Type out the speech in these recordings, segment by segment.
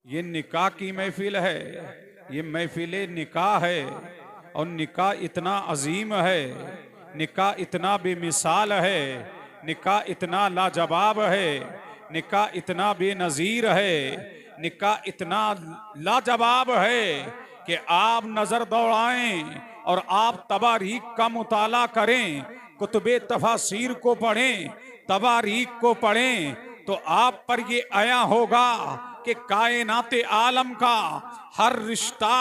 ये निकाह की महफिल है, ये महफिल निकाह है। और निकाह इतना अजीम है, निकाह इतना बेमिसाल है, निकाह इतना लाजवाब है, निकाह इतना बेनज़ीर है, निकाह इतना लाजवाब है कि आप नजर दौड़ाएं और आप तबारीक का मुताला करें, कुतुबे तफासीर को पढ़ें, तबारीक को पढ़ें, तो आप पर ये आया होगा कि कायनाते आलम का हर रिश्ता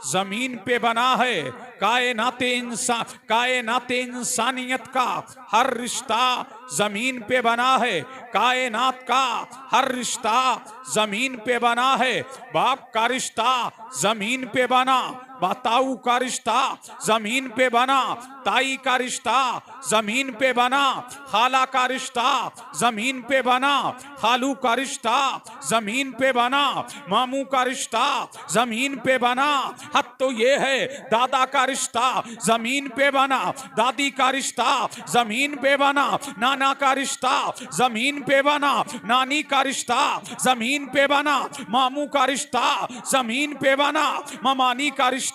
जमीन पे बना है। कायनाते इंसानियत का हर रिश्ता जमीन पे बना है। कायनात का हर रिश्ता जमीन पे बना है। बाप का रिश्ता जमीन पे बना, ताऊ का रिश्ता जमीन पे बना, ताई का रिश्ता जमीन पे बना, खाला का रिश्ता जमीन पे बना, खालू का रिश्ता जमीन पे बना, मामू का रिश्ता जमीन पे बना। हद तो ये है, दादा का रिश्ता जमीन पे बना, दादी का रिश्ता जमीन पे बना, नाना का रिश्ता जमीन पे बना, नानी का रिश्ता जमीन पे बना, मामू का रिश्ता जमीन पे बना, ममानी का रिश्ता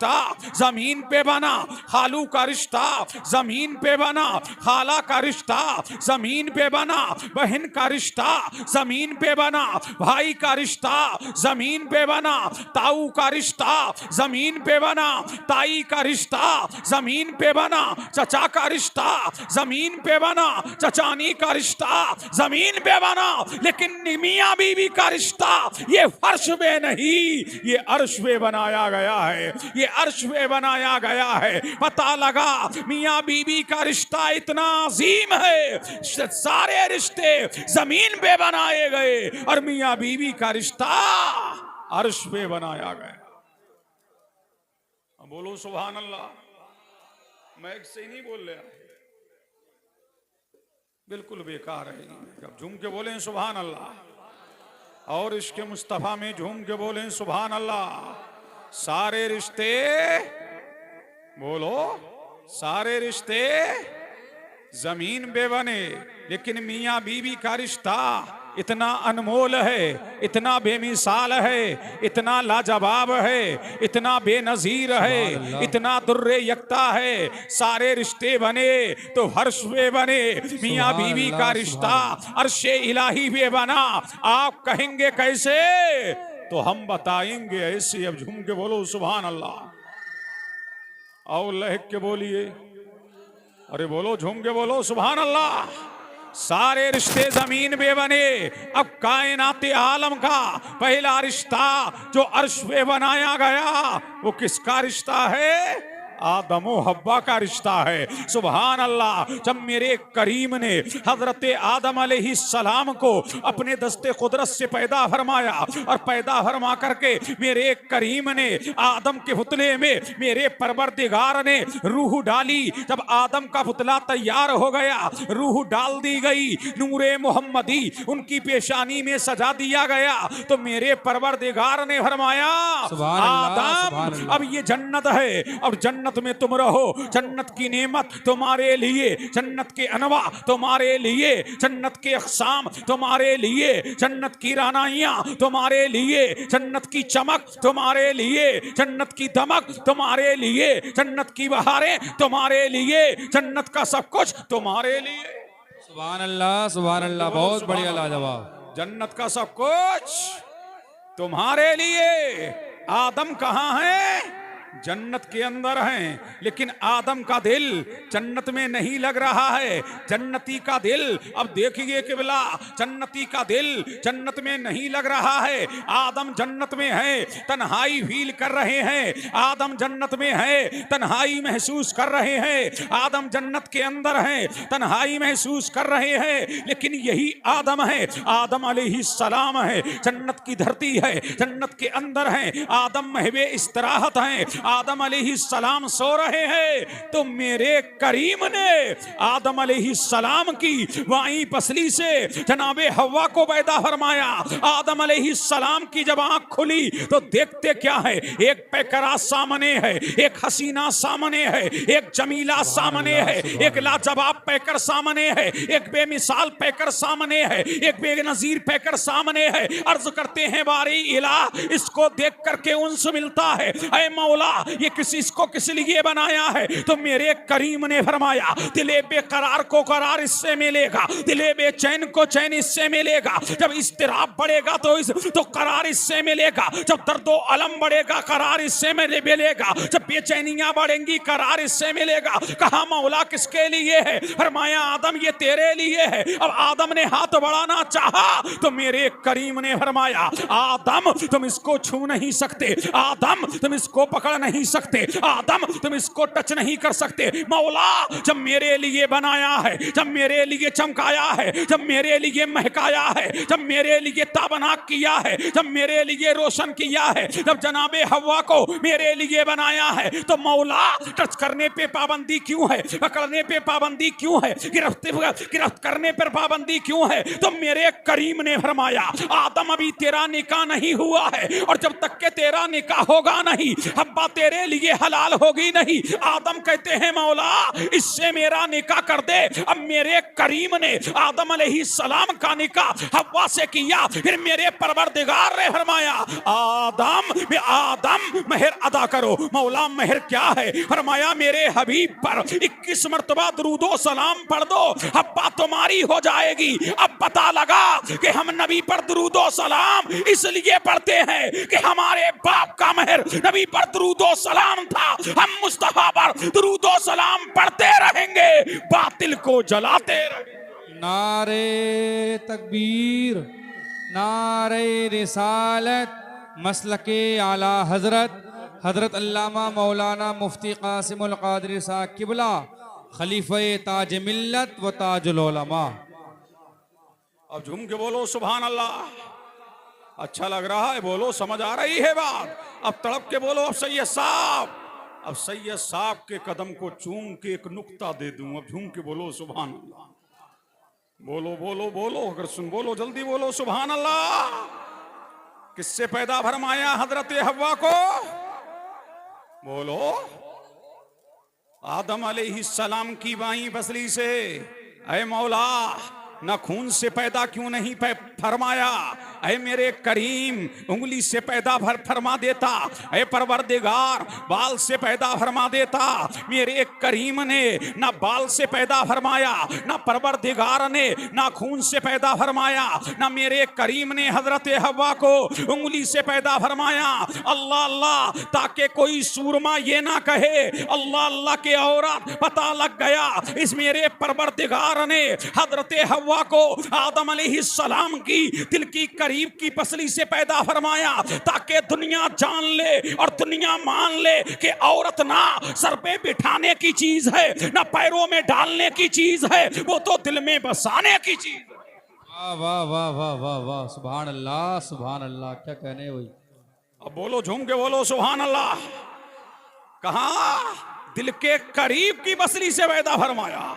जमीन पे बना, खालू का रिश्ता जमीन पे बना, खाला का रिश्ता जमीन पे बना, बहन का रिश्ता जमीन पे बना, भाई का रिश्ता जमीन पे बना, ताऊ का रिश्ता जमीन पे बना, ताई का रिश्ता जमीन पे बना, चचा का रिश्ता जमीन पे बना, चचानी का रिश्ता जमीन पे बना। लेकिन मियां बीवी का रिश्ता ये फर्श पे नहीं, ये अर्श पे बनाया गया है, ये अर्श पे बनाया गया है। पता लगा मियां बीवी का रिश्ता इतना अजीम है, सारे रिश्ते जमीन पे बनाए गए और मियां बीवी का रिश्ता अर्श पे बनाया गया। बोलो सुभान अल्लाह। मैं एक से ही नहीं बोल रहा, बिल्कुल बेकार है। जब झूम के बोले सुभान अल्लाह और इसके मुस्तफा में झूम के बोले सुभान अल्लाह, सारे रिश्ते बोलो, सारे रिश्ते जमीन पे बने, लेकिन मियां बीवी का रिश्ता इतना अनमोल है, इतना बेमिसाल है, इतना लाजवाब है, इतना बेनजीर है, इतना दुर्रे यक्ता है। सारे रिश्ते बने तो हर्ष पे बने, मियां बीवी का रिश्ता अर्शे इलाही पे बना। आप कहेंगे कैसे, तो हम बताएंगे ऐसे। अब झूम के बोलो सुभान अल्लाह, और लहक के बोलिए, अरे बोलो, झूम के बोलो सुभान अल्लाह। सारे रिश्ते जमीन पे बने। अब कायनाते आलम का पहला रिश्ता जो अर्श पे बनाया गया वो किसका रिश्ता है? आदम और हव्वा का रिश्ता है। सुभान अल्लाह। जब मेरे करीम ने हजरत आदम अलैहिस्सलाम को अपने दस्ते कुदरत से पैदा फरमाया और पैदा फरमा करके मेरे करीम ने आदम के पुतले में मेरे परवरदिगार ने रूह डाली। जब आदम का पुतला तैयार हो गया, रूह डाल दी गई, नूरे मोहम्मदी उनकी पेशानी में सजा दिया गया, तो मेरे परवरदिगार ने फरमाया आदम अब ये जन्नत है, अब जन्नत में तुम रहो, जन्नत की नेमत तुम्हारे लिए, जन्नत के अनवा तुम्हारे लिए, जन्नत के अक़साम तुम्हारे लिए, जन्नत की रानाइयां तुम्हारे लिए, जन्नत की चमक तुम्हारे लिए, जन्नत की दमक तुम्हारे लिए, जन्नत की बहारें तुम्हारे लिए, जन्नत का सब कुछ तुम्हारे लिए। सुभान अल्लाह, सुभान अल्लाह, बहुत बढ़िया, लाजवाब। जन्नत का सब कुछ तुम्हारे लिए। आदम कहाँ है? जन्नत के अंदर हैं, लेकिन आदम का दिल जन्नत में नहीं लग रहा है। जन्नती का दिल, अब देखिए किबला, जन्नती का दिल जन्नत में नहीं लग रहा है। आदम जन्नत में है, तन्हाई फील कर रहे हैं। आदम जन्नत में है, तन्हाई महसूस कर रहे हैं। आदम जन्नत के अंदर हैं, तन्हाई महसूस कर रहे हैं। लेकिन यही आदम है, आदम अलैहिस्सलाम है, जन्नत की धरती है, जन्नत के अंदर है। आदम महवे इस्तराहत हैं, आदम अलैहिस्सलाम सो रहे हैं तो मेरे करीम ने आदम अलैहिस्सलाम की वाई पसली से जनाबे हवा को पैदा फरमाया। आदम अलैहिस्सलाम की जब आंख खुली तो देखते क्या है, एक पैकरा सामने है, एक हसीना सामने है, एक जमीला सामने है, एक लाजवाब पैकर सामने है, एक बेमिसाल पैकर सामने है, एक बेनजीर पैकर सामने है। अर्ज करते हैं बारी इला, इसको देख करके उन्स मिलता है। ऐ मौला ये इसको किस लिए बनाया है? तो मेरे करीम ने फरमाया दिले बेकरार को करार इससे मिलेगा, दिले बेचैन को चैन इससे मिलेगा। जब इस्तिराब बढ़ेगा तो करार इससे मिलेगा, जब दर्दो अलम बढ़ेगा करार इससे मिलेगा, जब बेचैनियां बढ़ेंगी करार इससे मिलेगा। कहा मौला किसके लिए है? फरमाया आदम ये तेरे लिए है। अब आदम ने हाथ बढ़ाना चाहा तो मेरे करीम ने फरमाया आदम तुम इसको छू नहीं सकते, आदम तुम इसको पकड़ नहीं सकते, आदम तुम इसको टच नहीं कर सकते। मौला जब मेरे लिए बनाया है, जब मेरे लिए चमकाया है, जब मेरे लिए महकाया है, जब मेरे लिए ताबनाक किया है, जब मेरे लिए रोशन किया है, जब जनाबे हवा को मेरे लिए बनाया है तो मौला टच करने पे पाबंदी क्यों है? पकड़ने पे पाबंदी क्यों है? गिरफ्त करने पर पाबंदी क्यों है? तो मेरे करीम ने फरमाया आदम अभी तेरा निकाह नहीं हुआ है और जब तक के तेरा निकाह होगा नहीं हब्बा तेरे लिए हलाल होगी नहीं। आदम कहते हैं मौला इससे मेरा निकाह कर दे। अब मेरे करीम ने आदम अलैहिस्सलाम का निकाह हव्वा से किया। फिर मेरे परवरदिगार ने फरमाया आदम मेहर अदा करो। मौला मेहर क्या है? फरमाया मेरे हबीब पर 21 मर्तबा दुरूदो सलाम पढ़ दो, हब्बा तुम्हारी हो जाएगी। अब पता लगा कि हम नबी पर दुरूदो सलाम इसलिए पढ़ते हैं कि हमारे बाप का मेहर नबी पर दुरूदो सलाम था। हम मुस्तफा पर दुरूदो सलाम पढ़ते रहेंगे, बातिल को जलाते रहेंगे। नारे तकबीर, नारे रिसालत, मसलके आला हजरत हजरत अल्लामा मौलाना मुफ्ती कासिमुल कादरी साहब किबला खलीफे ताज मिल्लत व ताजुल उलमा। अब झूम के बोलो सुभान अल्लाह। अच्छा लग रहा है, बोलो समझ आ रही है बात। अब तड़प के बोलो अब सैयद साहब, अब सैयद साहब के कदम को चूम के एक नुक्ता दे दूं। अब झूम के बोलो सुभान अल्लाह। बोलो बोलो बोलो, अगर सुन बोलो जल्दी बोलो सुभान अल्लाह। किससे पैदा फरमाया हजरत हव्वा को? बोलो आदम अलैहिस्सलाम की बाई बसली से। ऐ मौला ना खून से पैदा क्यों नहीं फरमाया? ऐ मेरे करीम उंगली से पैदा फरमा देता। ऐ परवरदिगार बाल से पैदा फरमा देता। मेरे करीम ने ना बाल से पैदा फरमाया, ना परवरदिगार ने ना खून से पैदा फरमाया, ना मेरे करीम ने हजरत हव्वा को उंगली से पैदा फरमाया। अल्लाह अल्लाह ताकि कोई सूरमा ये ना कहे अल्लाह अल्लाह के औरत पता लग गया। इस मेरे परवरदिगार ने हजरत हव्वा को आदम अलैहिस्सलाम की दिल की करीब की पसली से पैदा फरमाया ताकि दुनिया जान ले और दुनिया मान ले कि औरत ना सर पे बिठाने की चीज है, ना पैरों में डालने की चीज है, वो तो दिल में बसाने की चीज है। वाह वाह वाह वाह वाह वाह, सुभान अल्लाह सुभान अल्लाह, क्या कहने हुई। अब बोलो झूम के बोलो सुभान अल्लाह। कहा दिल के करीब की बसली से पैदा फरमाया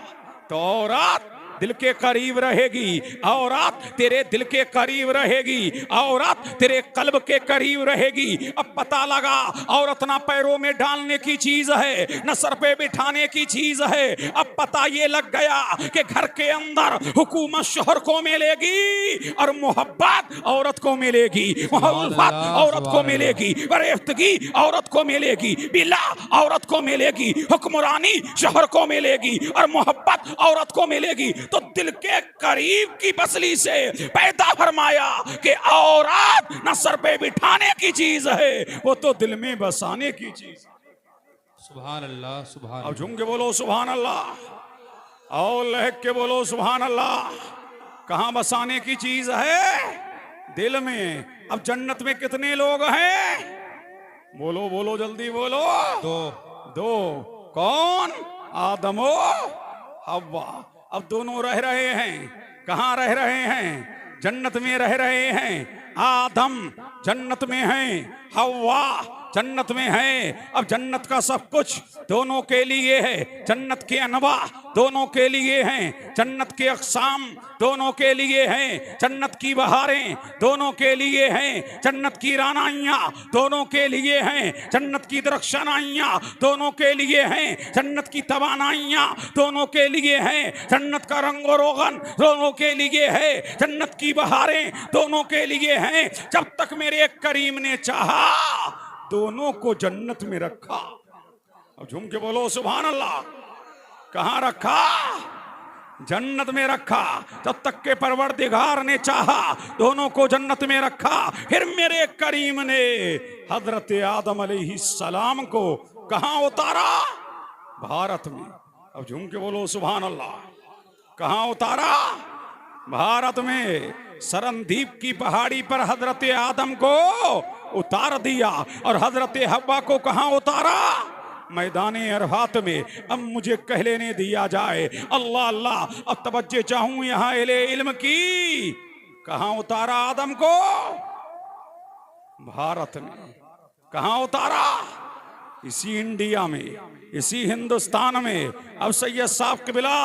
तो औरत दिल के करीब रहेगी, औरत तेरे दिल के करीब रहेगी, औरत तेरे कल्ब के करीब रहेगी। अब पता लगा औरत ना पैरों में डालने की चीज है, न सर पे बिठाने की चीज है। अब पता ये लग गया कि घर के अंदर हुकूमत शोहर को मिलेगी और मोहब्बत औरत को मिलेगी, मोहब्बत औरत को मिलेगी, बरेफ्तगी औरत को मिलेगी, बिला औरत को मिलेगी, हुक्मरानी शोहर को मिलेगी और मोहब्बत औरत को मिलेगी। तो दिल के करीब की बसली से पैदा फरमाया कि औरत न सर पे बिठाने की चीज है, वो तो दिल में बसाने की चीज। सुभान अल्लाह सुभान। अब झूम के बोलो सुभान अल्लाह और लहक के बोलो सुभान अल्लाह। कहां बसाने की चीज है? दिल में। अब जन्नत में कितने लोग हैं? बोलो बोलो जल्दी बोलो। दो। कौन? आदम और हव्वा। अब दोनों रह रहे हैं। कहां रह रहे हैं? जन्नत में रह रहे हैं। आदम जन्नत में हैं, हव्वा जन्नत में है। अब जन्नत का सब कुछ दोनों के लिए है। जन्नत के अनवा दोनों के लिए हैं। जन्नत के अक़साम दोनों के लिए हैं। जन्नत की बहारें दोनों के लिए हैं। जन्नत की रानाइयाँ दोनों के लिए हैं। जन्नत की दरख्शानाइयाँ दोनों के लिए हैं। जन्नत की तवानाइयाँ दोनों के लिए हैं। जन्नत का रंग और रोगन दोनों के लिए है। जन्नत की बहारें दोनों के लिए हैं। जब तक मेरे करीम ने चाहा दोनों को जन्नत में रखा। अब झूम के बोलो सुभान अल्लाह। कहाँ रखा? जन्नत में रखा। जब तक के परवरदिगार ने चाहा दोनों को जन्नत में रखा। फिर मेरे करीम ने हजरत आदम अलैहिस्सलाम को कहाँ उतारा? भारत में। अब झूम के बोलो सुभान अल्लाह। कहाँ उतारा? भारत में। सरनदीप की पहाड़ी पर हजरत आदम को उतार दिया और हजरत हव्वा को कहाँ उतारा? मैदाने अरफात में। अब मुझे कह लेने दिया जाए। अल्लाह अल्लाह। अब तवज्जो चाहूं यहाँ इल्म की। कहाँ उतारा आदम को? भारत में। कहाँ उतारा? इसी इंडिया में, इसी हिंदुस्तान में। अब सैयद साहब क़िबला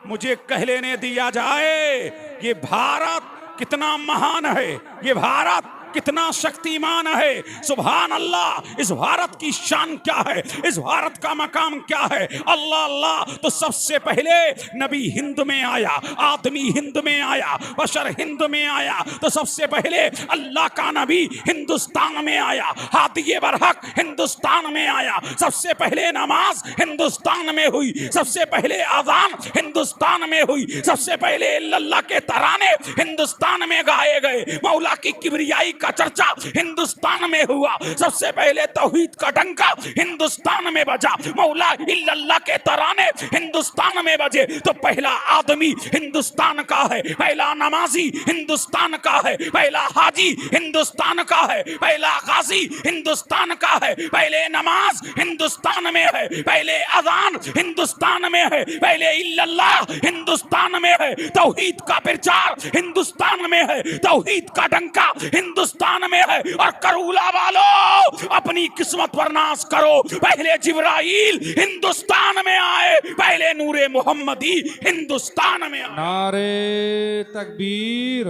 मुझे कह लेने दिया जाए ये भारत कितना महान है, ये भारत कितना शक्तिमान है। सुभान अल्लाह। इस भारत की शान क्या है, इस भारत का मकाम क्या है? अल्लाह अल्लाह। तो सबसे पहले नबी हिंद में आया, आदमी हिंद में आया, बशर हिंद में आया। तो सबसे पहले अल्लाह का नबी हिंदुस्तान में आया, हादी बरहक हिंदुस्तान में आया। सबसे पहले नमाज हिंदुस्तान में हुई, सबसे पहले अज़ान हिंदुस्तान में हुई, सबसे पहले अल्लाह के तराने हिंदुस्तान में गाए गए, मौला की किबरियाई का चर्चा हिंदुस्तान में हुआ। सबसे पहले तौहीद का डंका हिंदुस्तान में बजा, मौला इल्लल्लाह के तराने हिंदुस्तान में बजे। तो पहला आदमी हिंदुस्तान का है, पहला नमाजी हिंदुस्तान का है, पहला हाजी हिंदुस्तान का है, पहला गाजी हिंदुस्तान का है, पहले नमाज हिंदुस्तान में है, पहले अज़ान हिंदुस्तान में है, पहले इल्लल्लाह हिंदुस्तान में है, तौहीद का प्रचार हिंदुस्तान में है, तौहीद का डंका हिंदुस्तान में है। और करूला वालों अपनी किस्मत पर नाज करो। पहले जिब्राइल हिंदुस्तान में आए, पहले नूरे मोहम्मदी हिंदुस्तान में आए। नारे तकबीर,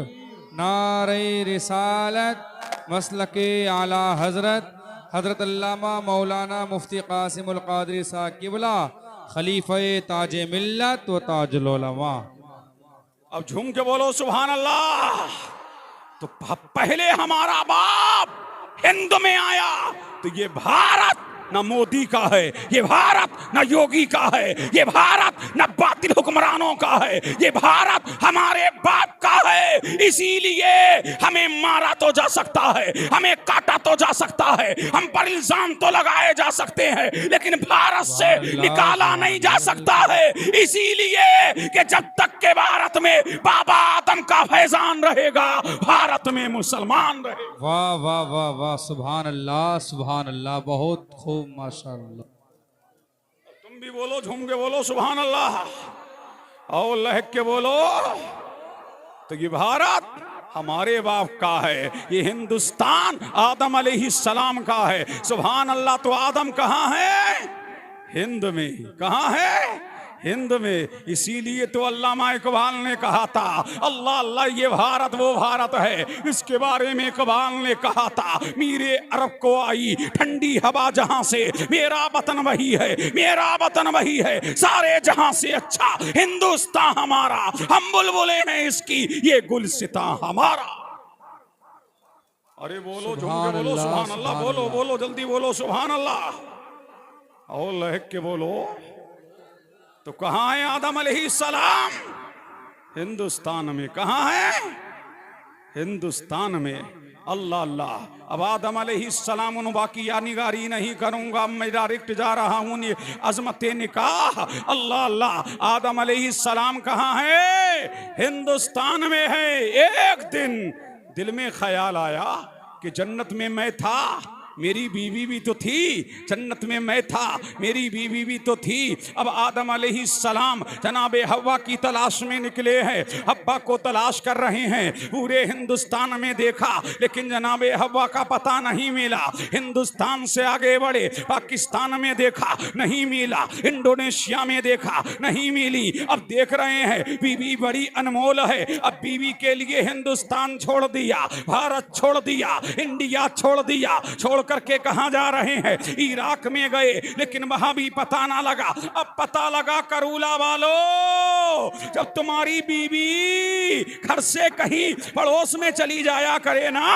नारे रिसालत, मसलके आला हजरत हजरत अल्लामा मौलाना मुफ्ती कासिमुल कादरी साहब क़िबला खलीफे ताज मिल्लत व ताजुल उलमा। अब झूम के बोलो सुभान अल्लाह। तो पहले हमारा बाप हिंद में आया। तो ये भारत न मोदी का है, ये भारत न योगी का है, ये भारत न बातिल हुक्मरानों का है, ये भारत हमारे बाप का है। इसीलिए हमें मारा तो जा सकता है, हमें काटा तो जा सकता है, हम पर इल्जाम तो लगाए जा सकते हैं, लेकिन भारत से निकाला नहीं जा सकता है। इसीलिए कि जब तक के भारत में बाबा आदम का फैजान रहेगा, भारत में मुसलमान रहे। वाह वाह वाह वाह, सुभान अल्लाह सुभान अल्लाह, बहुत खूब माशाअल्लाह। तुम भी बोलो, झूम के बोलो सुभान अल्लाह और लहक के बोलो। तो ये भारत हमारे बाप का है, ये हिंदुस्तान आदम अलैहिस्सलाम का है। सुभान अल्लाह। तो आदम कहाँ है? हिंद में। कहाँ है? हिंद में। इसीलिए तो अल्लामा इकबाल ने कहा था, अल्लाह अल्लाह ये भारत वो भारत है। इसके बारे में इकबाल ने कहा था, मीरे अरब को आई ठंडी हवा जहां से, मेरा वतन वही है, मेरा वतन वही है, सारे जहां से अच्छा हिंदुस्तान हमारा, हम बुलबुले हैं इसकी, ये गुलसिता हमारा। अरे बोलो, झूम के बोलो सुभान अल्लाह। बोलो बोलो, जल्दी बोलो सुभान अल्लाह और लहक के बोलो। तो कहाँ है आदम अलैहिस्सलाम? हिंदुस्तान में। कहाँ है? हिंदुस्तान में। अल्लाह अल्लाह। अब आदम अलैहिस्सलाम उन बाकिया निगारी नहीं करूंगा, मैं डायरेक्ट जा रहा हूँ अजमत निकाह। अल्लाह अल्लाह। आदम अलैहिस्सलाम कहाँ है? हिंदुस्तान में है। एक दिन दिल में ख्याल आया कि जन्नत में मैं था, मेरी बीवी भी तो थी, जन्नत में मैं था, मेरी बीवी भी तो थी। अब आदम अलैहिस्सलाम जनाबे हव्वा की तलाश में निकले हैं, हव्वा को तलाश कर रहे हैं। पूरे हिंदुस्तान में देखा लेकिन जनाबे हव्वा का पता नहीं मिला। हिंदुस्तान से आगे बढ़े, पाकिस्तान में देखा नहीं मिला, इंडोनेशिया में देखा नहीं मिली। अब देख रहे हैं बीवी बड़ी अनमोल है। अब बीवी के लिए हिंदुस्तान छोड़ दिया, भारत छोड़ दिया, इंडिया छोड़ दिया। छोड़ करके कहां जा रहे हैं? इराक में गए लेकिन वहां भी पता ना लगा। अब पता लगा करूला वालों, जब तुम्हारी बीवी घर से कहीं पड़ोस में चली जाया करे ना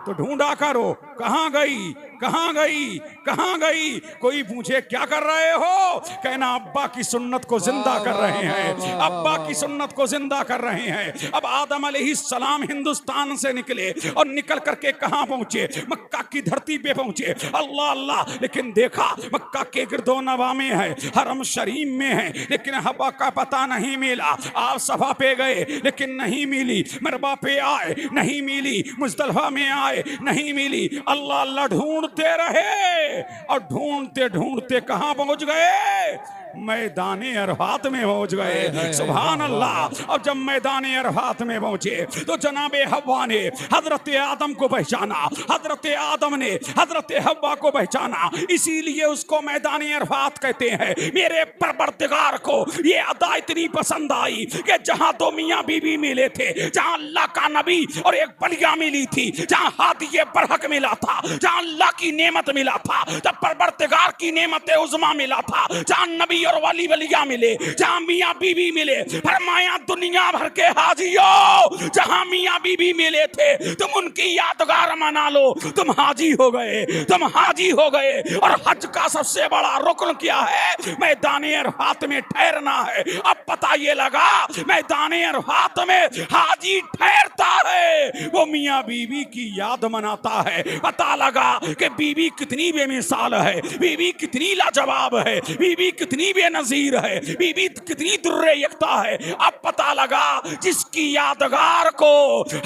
तो ढूंढा करो कहां गई, कहां गई, कहां गई। कोई पूछे क्या कर रहे हो, कहना अब्बा की सुन्नत को जिंदा कर रहे हैं, अब्बा की सुन्नत को जिंदा कर रहे हैं। अब आदम अलैहिस्सलाम हिंदुस्तान से निकले और निकल करके कहां पहुंचे? मक्का की धरती पे पहुंचे। अल्लाह अल्लाह, लेकिन देखा मक्का के गिरदो नवा में है, हरम शरीफ में है, लेकिन हवा का पता नहीं मिला। आप सभा पे गए लेकिन नहीं मिली, मरबा पे आए नहीं मिली, मुज़दलिफा में आए नहीं मिली। अल्लाह अल्लाह ढूंढते रहे और ढूंढते ढूंढते कहां पहुंच गए? मैदाने अरफात में पहुंच गए। सुभान अल्लाह। अब जब मैदाने अरफात में पहुंचे तो जनाबे हव्वा ने हजरत आदम को पहचाना, हजरत आदम ने हजरत हव्वा को पहचाना, इसीलिए उसको मैदाने अरफात कहते हैं। मेरे परवरदिगार को ये अदा इतनी पसंद आई कि जहां दो मियां बीवी मिले थे, जहां अल्लाह का नबी और एक बलिया मिली थी, जहां हादिये बरहक मिला था, जहां अल्लाह की नेमत मिला था, जब परवरदिगार की नेमत उज़्मा मिला था, जहां नबी और वली वलिया मिले, जहां मियां बीवी मिले। फरमाया दुनिया भर के हाजियों, जहां मियां बीवी मिले थे तुम उनकी यादगार मना लो, तुम हाजी हो गए, तुम हाजी हो गए। और हज का सबसे बड़ा रुकन क्या है? मैदाने अरफात में ठहरना है। अब पता ये लगा मैदाने अरफात में हाजी ठहरता है, वो मियां बीवी की याद मनाता है। पता लगा कि बीवी कितनी बेमिसाल है, बीवी कितनी लाजवाब है, बीवी कितनी बेनजीर है, बीवी कितनी दुर्रे यकता है। अब पता लगा जिसकी यादगार को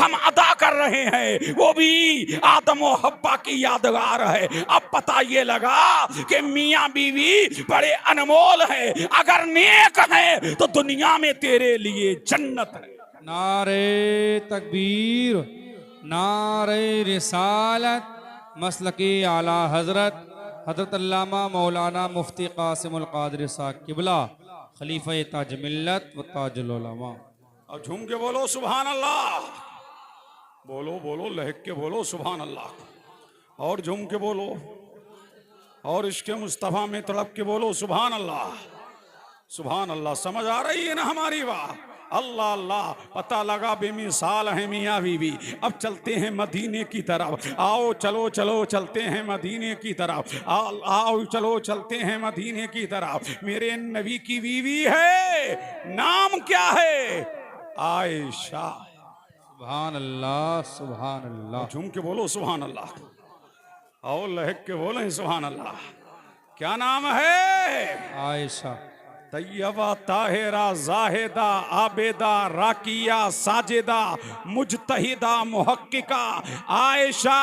हम अदा कर रहे हैं वो भी आदम और हव्वा की यादगार है। अब पता ये लगा कि मियां बीवी बड़े अनमोल है, अगर नेक है तो दुनिया में तेरे लिए जन्नत है। नारे तकबीर, नारे रिसालत, मसलकी आला हजरत हजरत अल्लामा मौलाना मुफ्ती कासिमुल कादरी साहब किबला खलीफा ताज मिल्लत व ताजुल उलमा। अब झूम के बोलो सुभान अल्लाह, बोलो बोलो लहक के बोलो सुभान अल्लाह, और झूम के बोलो, और इश्क़े मुस्तफ़ा में तड़प के बोलो सुभान अल्लाह, सुभान अल्लाह। समझ आ रही है ना हमारी बात? अल्लाह अल्लाह। पता लगा बेमिसाल है मियाँ बीवी। अब चलते हैं मदीने की तरफ, आओ चलो चलो चलते हैं मदीने की तरफ, आओ चलो चलते हैं मदीने की तरफ। मेरे नबी की बीवी है, नाम क्या है? आयशा। सुभान अल्लाह, सुभान अल्लाह। झूम के बोलो सुभान अल्लाह, आओ लहक के बोले सुभान अल्लाह। क्या नाम है? आयशा। तैयबा, ताहिरा, जाहिदा, आबेदा, राकिया, साजिदा, मुजतहिदा, मुहक्किका, आयशा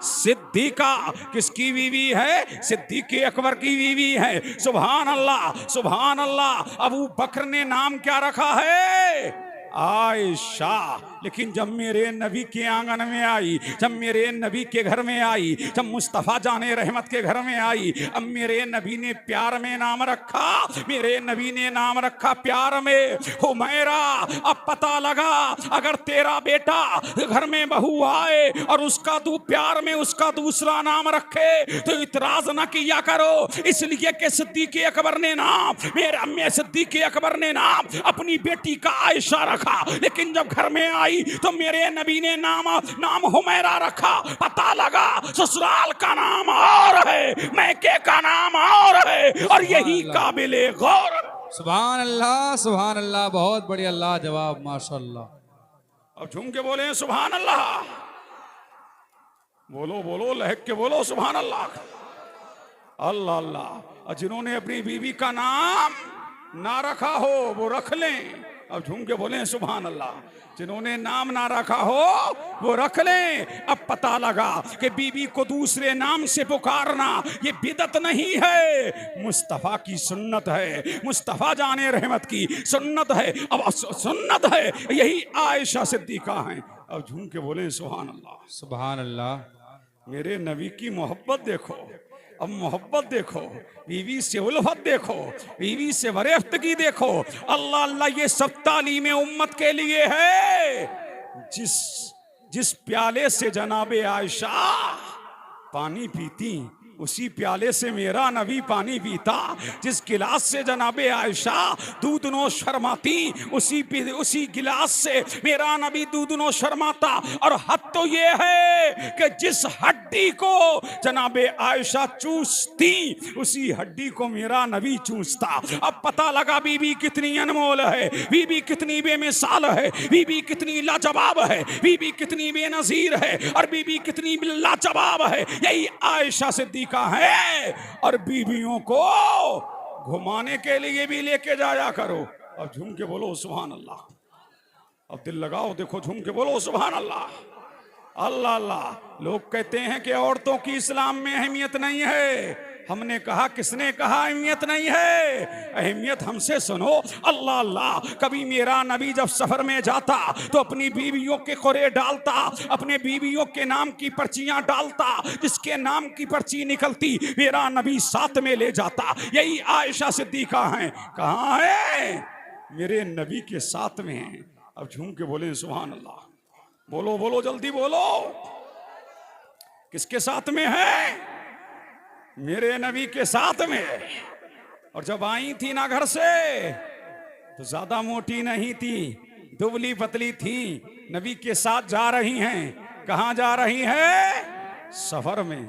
सिद्दीका। किसकी बीवी है? सिद्दीक़ अकबर की बीवी है। सुभान अल्लाह, सुभान अल्लाह। अबू बकर ने नाम क्या रखा है? आयशा। लेकिन जब मेरे नबी के आंगन में आई, जब मेरे नबी के घर में आई, जब मुस्तफ़ा जाने रहमत के घर में आई, अब मेरे नबी ने प्यार में नाम रखा, मेरे नबी ने नाम रखा प्यार में हुमैरा। अब पता लगा अगर तेरा बेटा घर में बहू आए और उसका तू प्यार में उसका दूसरा नाम रखे तो इतराज न किया करो, इसलिए कि सिद्दीक़ अकबर ने नाम, मेरे सिद्दीक़ अकबर ने नाम अपनी बेटी का आयशा रखा। लेकिन जब घर में आई तो मेरे नबी ने नाम हुमैरा रखा। पता लगा ससुराल का नाम और है, मैके का नाम और है, और यही काबिले गौर। सुभान अल्लाह, सुभान अल्लाह। बहुत बढ़िया, अल्लाह जवाब, माशाअल्लाह। अब झूम के बोले सुभान अल्लाह, बोलो बोलो लहक के बोलो सुभान अल्लाह, अल्लाह अल्लाह। जिन्होंने अपनी बीवी का नाम ना रखा हो वो रख लें, अब झूम के बोले सुभान अल्लाह। जिन्होंने नाम ना रखा हो वो रख लें। अब पता लगा कि बीबी को दूसरे नाम से पुकारना ये बिदत नहीं है, मुस्तफा की सुन्नत है, मुस्तफा जाने रहमत की सुन्नत है। अब सुन्नत है यही आयशा सिद्दीका है। अब झूम के बोले सुभान अल्लाह। सुभान अल्लाह। मेरे नबी की मोहब्बत देखो, अब मोहब्बत देखो, बीवी से उल्फत देखो, बीवी से वरेफ्तगी देखो। अल्लाह अल्लाह, ये सब तालीम उम्मत के लिए है। जिस प्याले से जनाबे आयशा पानी पीती उसी प्याले से मेरा नबी पानी पीता। जिस गिलास से जनाबे आयशा दूध नोश फरमाती उसी गिलास से मेरा नबी दूध नोश फरमाता। और हद तो ये है कि जिस हड्डी को जनाबे आयशा चूसती उसी हड्डी को मेरा नबी चूसता। अब पता लगा बीबी कितनी अनमोल है, बीबी कितनी बेमिसाल है, बीबी कितनी लाजवाब है, बीबी कितनी बेनजीर है और बीबी कितनी लाजवाब है। यही आयशा सिद्दीका है। और बीबियों को घुमाने के लिए भी लेके जाया करो। अब झूम के बोलो सुभान अल्लाह। अब दिल लगाओ, देखो झूम के बोलो सुभान अल्लाह। अल्लाह अल्लाह। लोग कहते हैं कि औरतों की इस्लाम में अहमियत नहीं है। हमने कहा, किसने कहा अहमियत नहीं है? अहमियत हमसे सुनो। अल्लाह अल्लाह। कभी मेरा नबी जब सफर में जाता तो अपनी बीवियों के कुरे डालता, अपने बीवियों के नाम की पर्चियां डालता। जिसके नाम की पर्ची निकलती मेरा नबी साथ में ले जाता। यही आयशा सिद्दीका हैं। कहाँ है? मेरे नबी के साथ में हैं। अब झूम के बोले सुभान अल्लाह। बोलो बोलो जल्दी बोलो। किसके साथ में है? मेरे नबी के साथ में। और जब आई थी ना घर से तो ज्यादा मोटी नहीं थी, दुबली पतली थी। नबी के साथ जा रही हैं। कहां जा रही हैं? सफर में।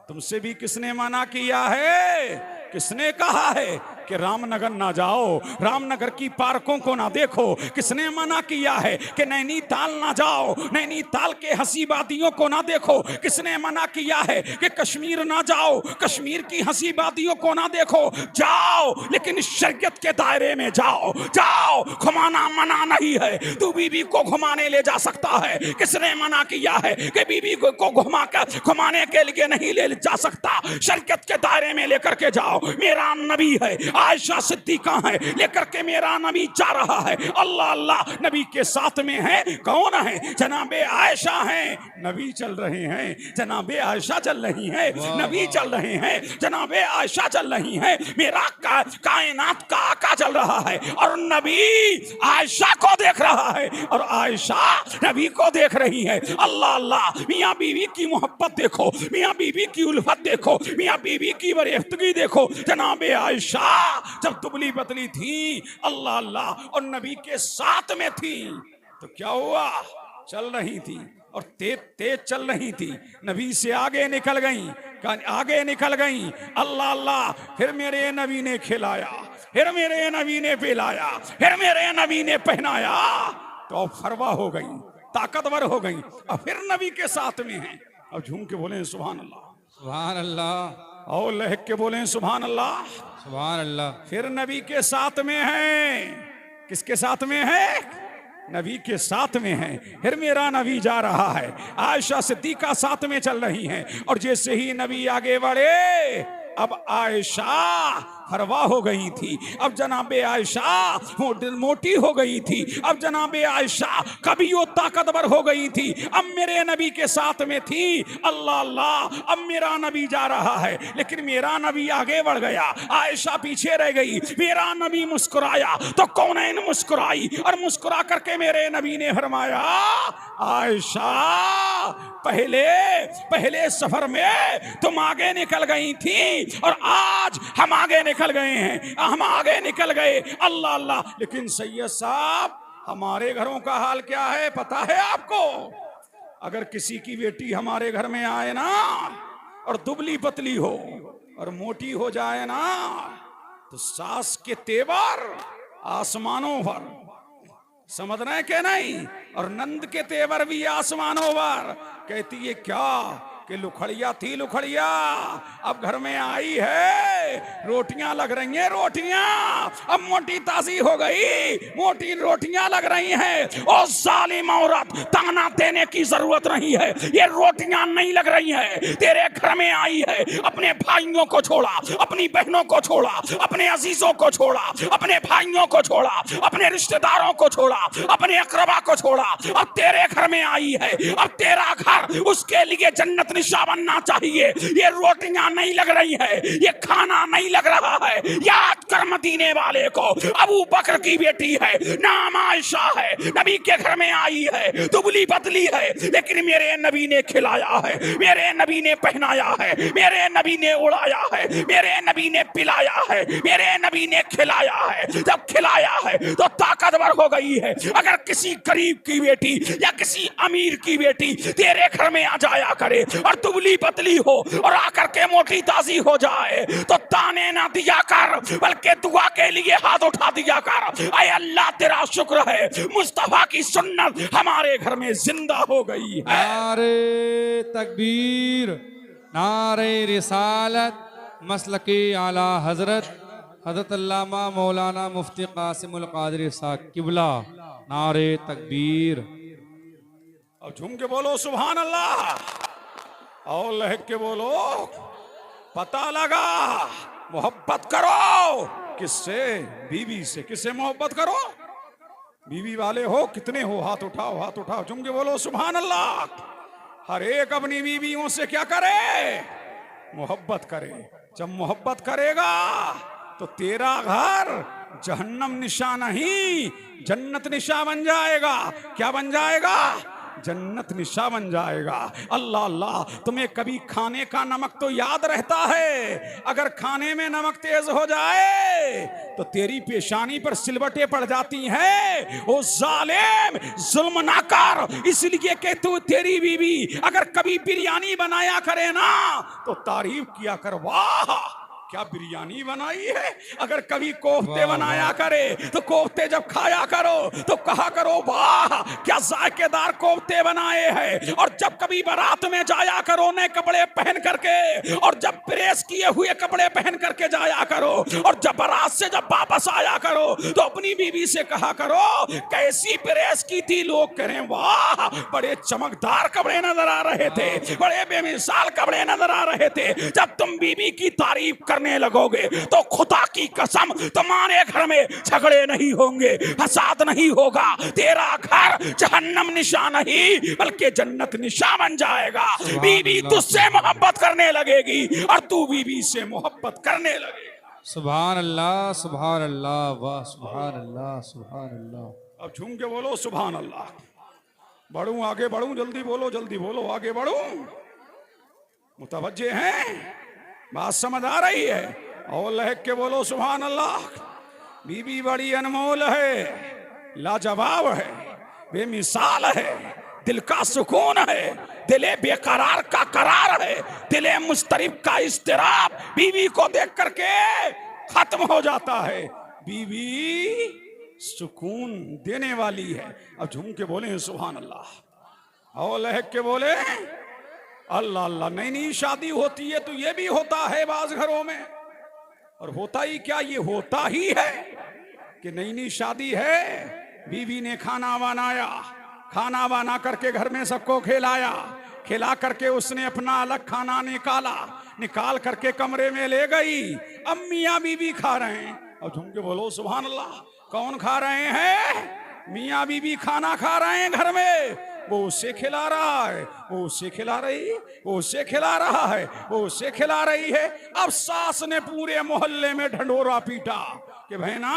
तुमसे भी किसने मना किया है? किसने कहा है कि रामनगर ना जाओ, रामनगर की पार्कों को ना देखो? किसने मना किया है कि नैनीताल ना जाओ, नैनीताल के हंसी वादियों को ना देखो? किसने मना किया है कि कश्मीर ना जाओ, कश्मीर की हंसी वादियों को ना देखो? जाओ, लेकिन शरीयत के दायरे में जाओ। जाओ, घुमाना मना नहीं है। तू बीबी को घुमाने ले जा सकता है। किसने मना किया है कि बीबी को घुमाने के लिए नहीं ले जा सकता? शरीयत के दायरे में लेकर के जाओ। मेरा नबी है, आयशा सिद्दीका है, लेकर के मेरा नबी जा रहा है। अल्लाह अल्लाह। नबी के साथ में है। कौन है? जनाबे आयशा है। नबी चल रहे हैं, जनाबे आयशा चल रही है। नबी चल रहे हैं, जनाबे आयशा चल रही है। मेरा कायनात का आका चल रहा है और नबी आयशा को देख रहा है और आयशा नबी को देख रही है। अल्लाह अल्लाह। मियाँ बीवी की मोहब्बत देखो, मियाँ बीवी की उल्फत देखो, मियाँ बीवी की वरेफ्तगी देखो। जनाबे आयशा जब दुबली पतली थी, अल्लाह अल्लाह, और नबी के साथ में थी तो क्या हुआ? चल रही थी और तेज तेज चल रही थी। नबी से आगे निकल गई, आगे निकल गई। अल्लाह अल्लाह। फिर मेरे नबी ने खिलाया, फिर मेरे नबी ने पिलाया, फिर मेरे नबी ने पहनाया तो अब फरवा हो गई, ताकतवर हो गई। अब फिर नबी के साथ में है। अब झूम के बोले सुभान अल्लाह। सुभान अल्लाह। और लहक के बोले सुभान अल्लाह। सुभान अल्लाह। फिर नबी के साथ में है। किसके साथ में है? नबी के साथ में है। फिर मेरा नबी जा रहा है, आयशा सिद्दीका साथ में चल रही हैं। और जैसे ही नबी आगे बढ़े अब आयशा फरवा हो गई थी। अब जनाबे आयशा मोटी हो गई थी। अब जनाबे आयशा कभी वो ताकतवर हो गई थी। अब मेरे नबी के साथ में थी। अल्लाह अल्लाह। अब मेरा नबी जा रहा है लेकिन मेरा नबी आगे बढ़ गया, आयशा पीछे रह गई। मेरा नबी मुस्कुराया तो कौनैन मुस्कुराई और मुस्कुरा करके मेरे नबी ने फरमाया, आयशा पहले सफर में तुम आगे निकल गई थी और आज हम आगे निकल गए हैं, हम आगे निकल गए। अल्लाह अल्लाह। लेकिन सैयद साहब, हमारे घरों का हाल क्या है पता है आपको? अगर किसी की बेटी हमारे घर में आए ना और दुबली पतली हो और मोटी हो जाए ना तो सास के तेवर आसमानों पर, समझ रहे के नहीं? और नंद के तेवर भी आसमानों पर। कहती है क्या कि लुखड़िया थी लुखड़िया, अब घर में आई है, रोटियां लग रही हैं रोटियां, अब मोटी ताजी हो गई, मोटी रोटियां लग रही हैं। ओ जालिम औरत, ताना देने की जरूरत नहीं है, ये रोटियां नहीं लग रही हैं, तेरे घर में आई है, अपने भाइयों को छोड़ा, अपनी बहनों को छोड़ा, अपने अजीजों को छोड़ा, अपने भाइयों को छोड़ा, अपने रिश्तेदारों को छोड़ा, अपने अकरबा को छोड़ा, अब तेरे घर में आई है, अब तेरा घर उसके लिए जन्नत निशा बनना चाहिए। ये रोटियां नहीं लग रही है, ये खाना नहीं लग रहा है। याद कर मदीने वाले को, अबू बकर की बेटी है, नाम आयशा है, नबी के घर में आई है, दुबली पतली है, लेकिन मेरे नबी ने खिलाया है, मेरे नबी ने पहनाया है, मेरे नबी ने उड़ाया है, मेरे नबी ने पिलाया है, मेरे नबी ने खिलाया है। जब खिलाया है तो ताकतवर हो गई है। अगर किसी गरीब की बेटी या किसी अमीर की बेटी तेरे घर में आ जाया करे और दुबली पतली हो और आकर के मोटी ताजी हो जाए तो ताने ना दिया कर, बल्कि दुआ के लिए हाथ उठा दिया कर। आए अल्लाह तेरा शुक्र है, मुस्तफा की सुन्नत हमारे घर में जिंदा हो गई है। नारे तकबीर, नारे रिसालत, मसलकी आला हजरत हजरत अल्लामा मौलाना मुफ्ती कासिमुल कादरी साहब किबला। नारे तकबीर। और झूम के बोलो सुभान अल्लाह, और लहक के बोलो पता लगा। मोहब्बत करो किससे? बीवी से। किससे मोहब्बत करो? बीवी वाले हो, कितने हो? हाथ उठाओ, हाथ उठाओ, झूम के बोलो सुभान अल्लाह। हर एक अपनी बीवियों से क्या करे? मोहब्बत करे। जब मोहब्बत करेगा तो तेरा घर जहन्नम निशा नहीं, जन्नत निशा बन जाएगा। क्या बन जाएगा? जन्नत निशा बन जाएगा। अल्लाह अल्लाह, तुम्हें कभी खाने का नमक तो याद रहता है? अगर खाने में नमक तेज हो जाए तो तेरी पेशानी पर सिलवटें पड़ जाती हैं। ओ जालिम, जुल्म ना कर। इसलिए कि तू, तेरी बीवी अगर कभी बिरयानी बनाया करे ना तो तारीफ किया कर, वाह क्या बिरयानी बनाई है। अगर कभी कोफ्ते बनाया करे तो कोफ्ते जब खाया करो तो कहा करो, वाह क्या जायकेदार कोफ्ते बनाए हैं। और जब कभी बारात में जाया करो नए कपड़े पहन करके, और जब प्रेस किए हुए कपड़े पहन करके जाया करो, और जब बारात से जब वापस आया करो तो अपनी बीवी से कहा करो, कैसी प्रेस की थी। लोग कह रहे हैं, वाह बड़े चमकदार कपड़े नजर आ रहे थे, बड़े बेमिसाल कपड़े नजर आ रहे थे। जब तुम बीवी की तारीफ करने लगोगे तो खुदा की कसम तुम्हारे घर में झगड़े नहीं होंगे, फसाद नहीं होगा। तेरा घर जहन्नम निशा नहीं बल्कि जन्नत निशा बन जाएगा। बीवी तुझसे मोहब्बत करने लगेगी और तू बीवी से मोहब्बत करने लगेगा। सुभान अल्लाह, सुभान अल्लाह, वाह सुभान अल्लाह, सुभान अल्लाह। अब झूम के बोलो सुभान अल्लाह। बढ़ूं, आगे बढ़ूं, जल्दी बोलो, जल्दी बोलो, आगे बढ़ूं। मुतवज्जे हैं? बात समझ आ रही है? और लहक के बोलो सुभान अल्लाह। बीबी बड़ी अनमोल है, लाजवाब है, बेमिसाल है, दिल का सुकून है, दिले बेकरार का करार है, दिले मुस्तरिब का इस्तिराब बीवी को देख करके खत्म हो जाता है। बीवी सुकून देने वाली है। अब झूम के बोले सुभान अल्लाह, और लहक के बोले अल्लाह अल्लाह। नई नई शादी होती है तो ये भी होता है बाज घरों में, और होता ही क्या, ये होता ही है कि नई नई शादी है, बीवी ने खाना बनाया, खाना बना करके घर में सबको खिलाया, खिला करके उसने अपना अलग खाना निकाला, निकाल करके कमरे में ले गई। अब मियाँ बीवी खा रहे हैं। और झूम के बोलो सुभान अल्लाह। कौन खा रहे हैं? मियाँ बीवी खाना खा रहे हैं घर में। वो उसे खिला रहा है, वो उसे खिला रही है, वो उसे खिला रहा है, वो उसे खिला रही है। अब सास ने पूरे मोहल्ले में ढंढोरा पीटा कि बहना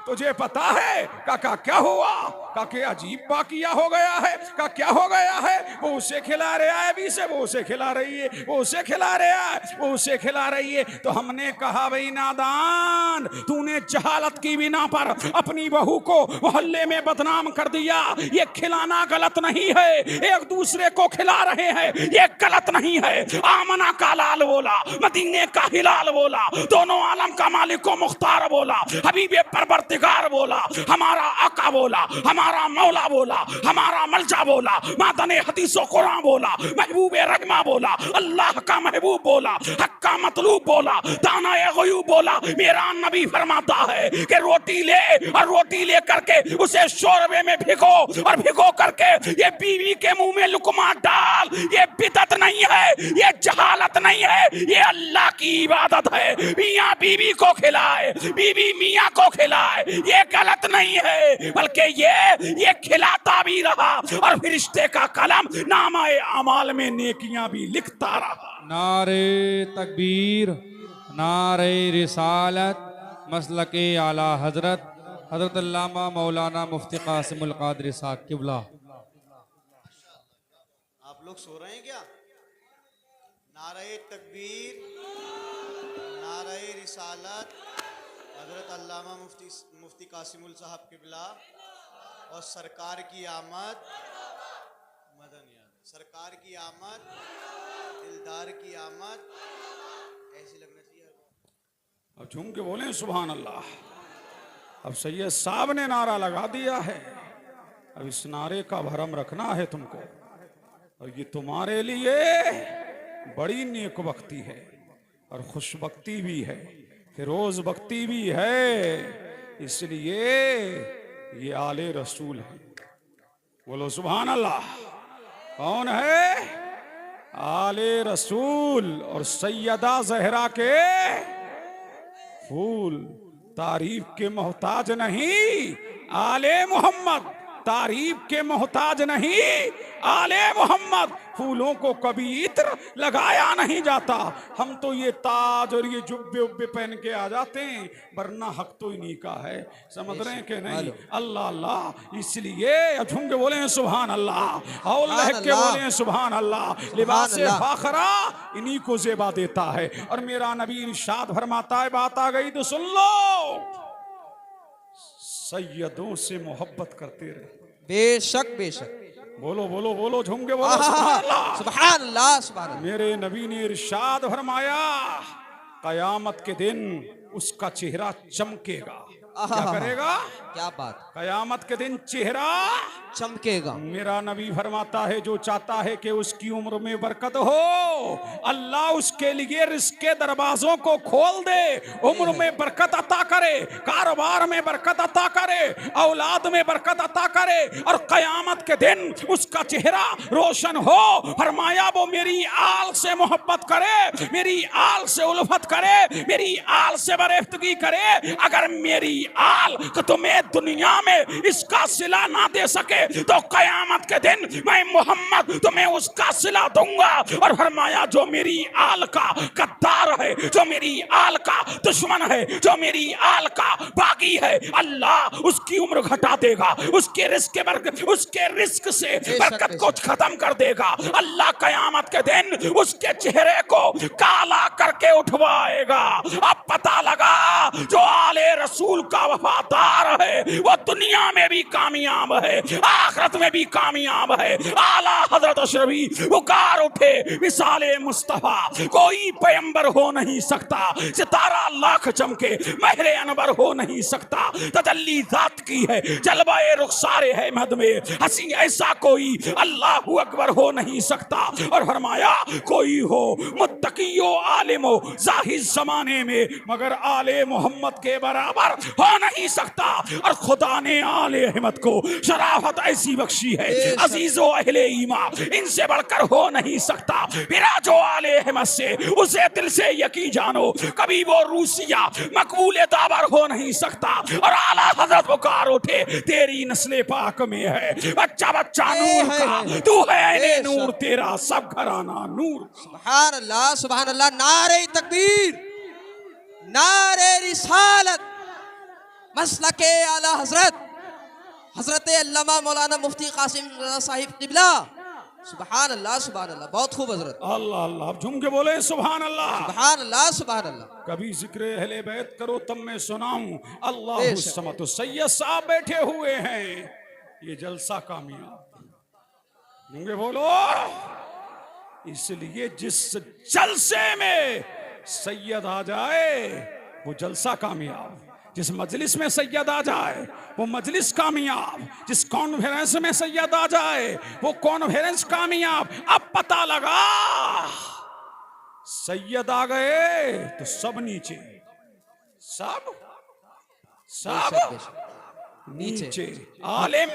तुझे पता है काका क्या हुआ? काके अजीब वाकया हो गया है। का क्या हो गया है? वो उसे खिला रहा है, अभी से वो उसे खिला रही है, वो उसे खिला रहा है, वो उसे खिला रही है। तो हमने कहा भाई नादान, तूने जहालत की बिना पर अपनी बहू को मोहल्ले में बदनाम कर दिया। ये खिलाना गलत नहीं है, एक दूसरे को खिला रहे हैं, ये गलत नहीं है। आमना का लाल बोला, मदीने का हिलाल बोला, दोनों आलम का मालिक को मुख्तार बोला, हबीबे परवरदिगार बोला, हमारा आका बोला, हमारा मौला बोला, हमारा मलजा बोला, मादने हदीसो कुरान बोला, महबूबे रजमा बोला, अल्लाह का महबूब बोला, हक का मतलूब बोला, दाना गयूब बोला। मेरा नबी फरमाता है कि रोटी ले और रोटी ले करके उसे शोरबे में भिगो और भिगो करके ये बीवी के मुंह में लुकमा डाल। ये बिदअत नहीं है, ये जहालत नहीं है, ये अल्लाह की इबादत है। मियाँ बीवी को खिलाए, बीवी मियाँ को खिलाए, ये गलत नहीं है, बल्कि ये खिलाता भी रहा और फिरिश्ते का कलम नामाए अमाल में नेकियां भी लिखता रहा। नारे तकबीर, नारे रिसालत, मसलके आला हजरत हजरत अल्लामा मौलाना मुफ्ती कासिमुल कादरी साहब किबला। आप लोग सो रहे हैं क्या? नारे तकबीर, नारे रिसालत, हजरत अल्लामा मुफ्ती कासिमुल साहब किबला और सरकार की आमद, मदन याद, सरकार की आमद, दिलदार की आमद, ऐसी लगना चाहिए। अब झूम के बोले सुभान अल्लाह। अब सैयद साहब ने नारा लगा दिया है, अब इस नारे का भरम रखना है तुमको, और ये तुम्हारे लिए बड़ी नेक वक्ती है और खुशबख्ती भी है, फिरोज बख्ती भी है, इसलिए ये आले रसूल है। बोलो सुभान अल्लाह। कौन है? आले रसूल और सैयदा जहरा के फूल। तारीफ के मोहताज नहीं आले मोहम्मद, तारीफ के मोहताज नहीं आले मोहम्मद। फूलों को कभी इत्र लगाया नहीं जाता, हम तो ये ताज और ये जुब्बे उब्बे पहन के आ जाते हैं, वरना हक तो इन्हीं का है। समझ रहे हैं कि नहीं? अल्लाह अल्लाह। इसलिए झूम के बोले हैं सुभान अल्लाह और लहक के बोले हैं सुभान अल्लाह। लिबास फाखरा इन्हीं को ज़ेबा देता है। और मेरा नबी इरशाद फरमाता है, बात आ गई तो सुन लो, सैयदों से मोहब्बत करते रहे। बेशक बेशक। बोलो बोलो बोलो झूम के बोलो सुभान अल्लाह। सुभान अल्लाह सुभान अल्लाह। मेरे नबी ने इरशाद फरमाया, कयामत के दिन उसका चेहरा चमकेगा। क्या करेगा? क्या बात, कयामत के दिन चेहरा चमकेगा। मेरा नबी फरमाता है, जो चाहता है कि उसकी उम्र में बरकत हो, अल्लाह उसके लिए रिस्क के दरवाजों को खोल दे, उम्र में बरकत अता करे, कारोबार में बरकत अता करे, औलाद में बरकत अता करे, और कयामत के दिन उसका चेहरा रोशन हो। फरमाया वो मेरी आल से मोहब्बत करे, मेरी आल से उल्फत करे, मेरी आल से बरेफ्तगी करे। अगर मेरी आल को तुम्हें दुनिया में इसका सिला ना दे सके तो कयामत के दिन मैं मोहम्मद तुम्हें उसका सिला दूंगा। और फरमाया जो मेरी आल का गद्दार है, जो मेरी आल का दुश्मन है, जो मेरी आल का बागी है, अल्लाह उसकी उम्र घटा देगा, उसके रिस्क से बरकत को खत्म कर देगा। अल्लाह कयामत के दिन उसके चेहरे को काला करके उठवाएगा। अब पता लगा जो आले रसूल का वफादार है वो दुनिया में भी कामयाब है, आखिरत में भी कामयाब है। आला हजरत अशरफी पुकार उठे, मिसाले मुस्तफा कोई पैगंबर हो नहीं सकता, सितारा लाख चमके महरे अनवर हो नहीं सकता, तजल्ली जात की है जलवाए रुखसारे है मद में, हंसी ऐसा कोई अल्लाहू अकबर हो नहीं सकता। और फरमाया कोई हो मुत्तकियो आलिमो जाहिद जमाने में मगर आले मोहम्मद के बराबर हो नहीं सकता। और खुदा ने आले अहमद को शराफत ऐसी बख्शी है, अजीजो अहले ईमा इनसे बढ़कर हो नहीं सकता। मेरा जो आले अहमद से उसे दिल से यकीन जानो, कभी वो रूसिया मकबूल दावर हो नहीं सकता। और आला हजरत पुकार उठे, तेरी नस्ले पाक में है बच्चा बच्चा नूर का, तू है ऐने नूर, तेरा सब घराना नूर। सुभान अल्लाह सुभान अल्लाह। नारे तकबीर, नारे रिसालत, मसलके आला हजरत हजरत अल्लामा मौलाना मुफ्ती कासिम साहिब किबला। सुभान अल्लाह सुभान अल्लाह। बहुत खूब हजरत। अल्लाह अल्लाह। अब झूम के बोले सुभान अल्लाह। सुभान अल्लाह सुभान अल्लाह। कभी जिक्र अहले बैत करो तब मैं सुनाऊं अल्लाह समत। सैयद साहब बैठे हुए हैं, ये जलसा कामयाब। झूम के बोलो। इसलिए जिस जलसे में सैयद आ जाए वो जलसा कामयाब। जिस मजलिस में सैयद आ जाए वो मजलिस कामयाब, जिस कॉन्फ्रेंस में सैयद आ जाए वो कॉन्फ्रेंस कामयाब। अब पता लगा सैयद आ गए तो सब नीचे, सब सब नीचे। आलिम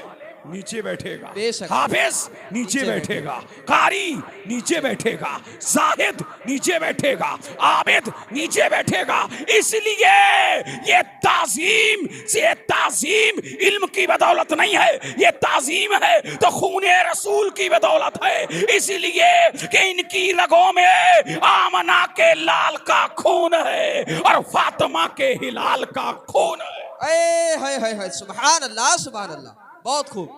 नीचे बैठेगा, बेशक। हाफिज नीचे बैठेगा, कारी नीचे बैठेगा, जाहिद नीचे बैठेगा, आबिद नीचे बैठेगा। इसलिए ये ताजीम इल्म की बदौलत नहीं है, ये ताजीम है तो खूने रसूल की बदौलत है। इसलिए कि इनकी रगों में आमना के लाल का खून है और फातिमा के हिलाल का खून है। हाय सुभान अल्लाह सुभान अल्लाह, बहुत खूब।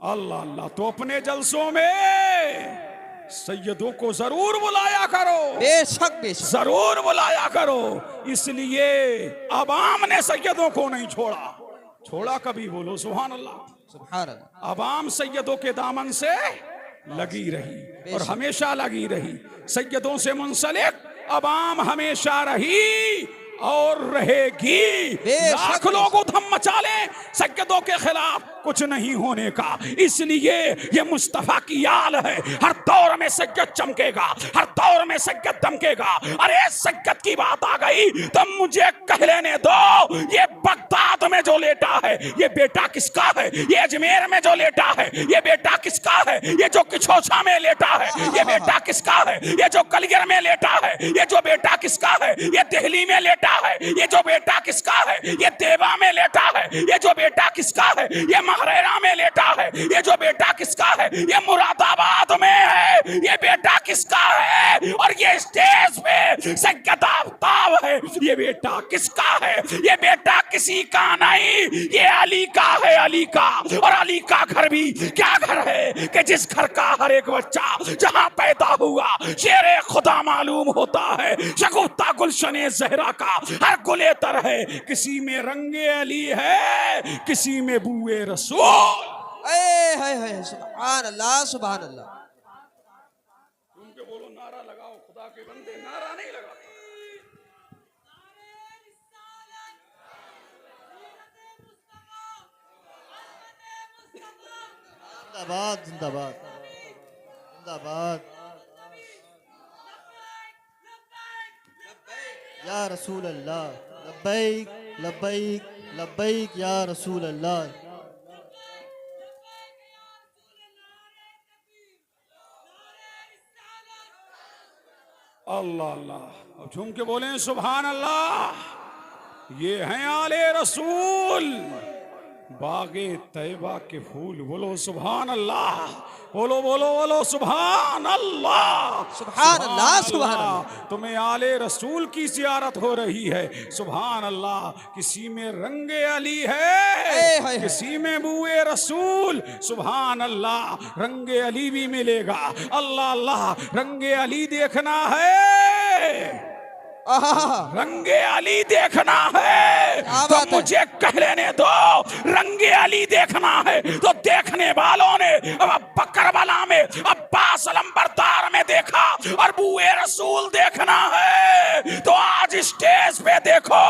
अल्लाह अल्लाह। तो अपने जलसों में सैयदों को जरूर बुलाया करो, बेशक बेशक, जरूर बुलाया करो। इसलिए अवाम ने सैयदों को नहीं छोड़ा कभी, बोलो सुभान अल्लाह। सुभान अल्लाह। अवाम सैयदों के दामन से लगी रही और हमेशा लगी रही। सैयदों से मुंसलिक अवाम हमेशा रही और रहेगी। लाख लोग उधम मचा लें सैयदों के खिलाफ कुछ नहीं होने का। इसलिए ये मुस्तफा की आल है, हर दौर में सैयद चमकेगा, हर दौर में सैयद दमकेगा। अरे सैयद की बात आ गई तो मुझे कह लेने दो, ये बगदाद में जो लेटा है ये बेटा किसका है? ये अजमेर में जो लेटा है ये बेटा किसका है? ये जो किछोछा में लेटा है ये बेटा किसका है? ये जो कलियर में लेटा है ये जो बेटा किसका है? ये दिल्ली में लेटा है ये जो बेटा किसका है? ये देवा में लेटा है ये जो बेटा किसका है? ये महरेरा में लेटा है ये जो बेटा किसका है? ये मुरादाबाद में है ये बेटा किसका है? और ये स्टेज पे सैयद आफ्ताब है ये बेटा किसका है? ये बेटा किसी का नहीं, ये अली का है, अली का। और अली का घर भी क्या घर है कि जिस घर का हर एक बच्चा जहां पैदा हुआ शेरे खुदा मालूम होता है। शगुफ्ता गुलशने ज़हरा का हर गुलेतर है, किसी में रंगे अली है किसी में बुए रसूल। हाय सुभान अल्लाह सुभान अल्लाह। उनके बोलो नारा लगाओ, खुदा के बंदे नारा नहीं लगाते। जिंदाबाद जिंदाबाद जिंदाबाद या रसूल अल्लाह। लब्बैक लब्बैक लब्बैक या रसूल अल्लाह। अल्लाह अल्लाह। अब झूम के बोलें सुभान अल्लाह। ये हैं आले रसूल, बागे तैबा के फूल। बोलो सुभान अल्लाह, बोलो बोलो बोलो सुभान अल्लाह, सुभान अल्लाह सुभान अल्लाह। तुम्हें आले रसूल की जियारत हो रही है, सुभान अल्लाह। किसी में रंगे अली है किसी में बुए रसूल, सुभान अल्लाह। रंगे अली भी मिलेगा, अल्लाह अल्लाह। रंगे अली देखना है, रंगे अली देखना है तो मुझे कह लेने दो। रंगे अली देखना है तो देखने वालों ने अब करबला में अब्बास अलंबरदार में देखा, और बुए रसूल देखना है तो आज स्टेज पे देखो,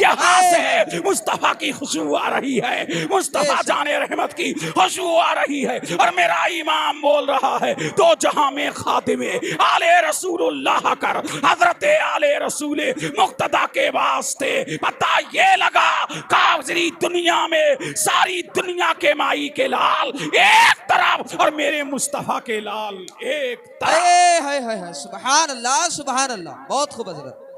यहाँ से मुस्तफा की खुशबू आ रही है, मुस्तफा जाने रहमत की खुशबू आ रही है। और मेरा इमाम बोल रहा है तो जहां में खातिमे आले रसूलुल्लाह कर, हजरत आले रसूल मुक्तदा के वास्ते पता ये लगा काफिरी दुनिया में सारी दुनिया के माई के लाल एक तरफ और मेरे मुस्तफा के लाल एक तरफ। हाय सुभान अल्लाह सुभान अल्लाह। बहुत खूब हजरत।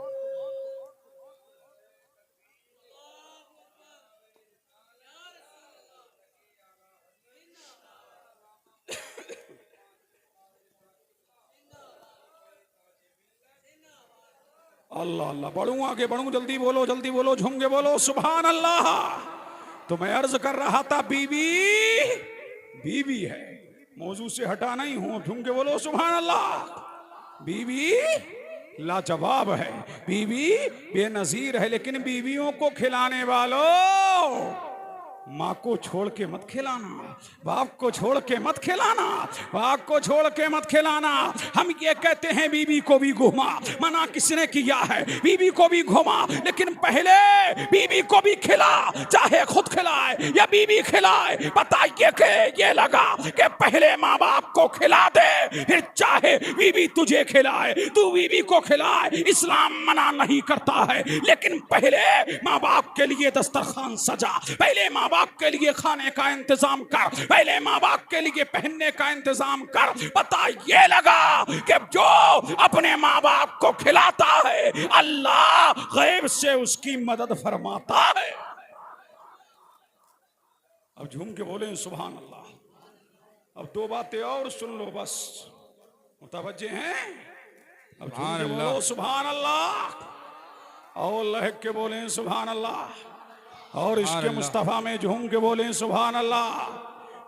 अल्लाह अल्लाह। बढ़ूं आगे बढ़ूं, जल्दी बोलो झूम के बोलो सुभान अल्लाह। तो मैं अर्ज कर रहा था बीवी है, मौजू से हटा नहीं हूं। झूम के बोलो सुभान अल्लाह। बीवी लाजवाब है, बीवी बेनजीर है, लेकिन बीवियों को खिलाने वालों माँ को छोड़ के मत खिलाना, बाप को छोड़ के मत खिलाना, बाप को छोड़ के मत खिलाना। हम ये कहते हैं बीवी को भी घुमा, मना किसने किया है? बीवी को भी घुमा, लेकिन पहले बीवी को भी खिला, चाहे खुद खिलाए या बीवी खिलाए। बताइए कि ये लगा कि पहले माँ बाप को खिला दे, फिर चाहे बीवी तुझे खिलाए, तू बीवी को खिलाए। इस्लाम मना नहीं करता है, लेकिन पहले माँ बाप के लिए दस्तरखान सजा, पहले माँ बाप के लिए खाने का इंतजाम कर, पहले माँ बाप के लिए पहनने का इंतजाम कर। पता ये लगा कि जो अपने माँ बाप को खिलाता है, अल्लाह गैब से उसकी मदद फरमाता है। अब झूम के बोले सुभान अल्लाह। अब दो बातें और सुन लो, बस मुतवज्जे हैं। अब झूम के बोलो सुभान अल्लाह, और लहक के बोले सुभान अल्लाह, और इसके मुस्तफा में झूम के बोले सुभान अल्लाह।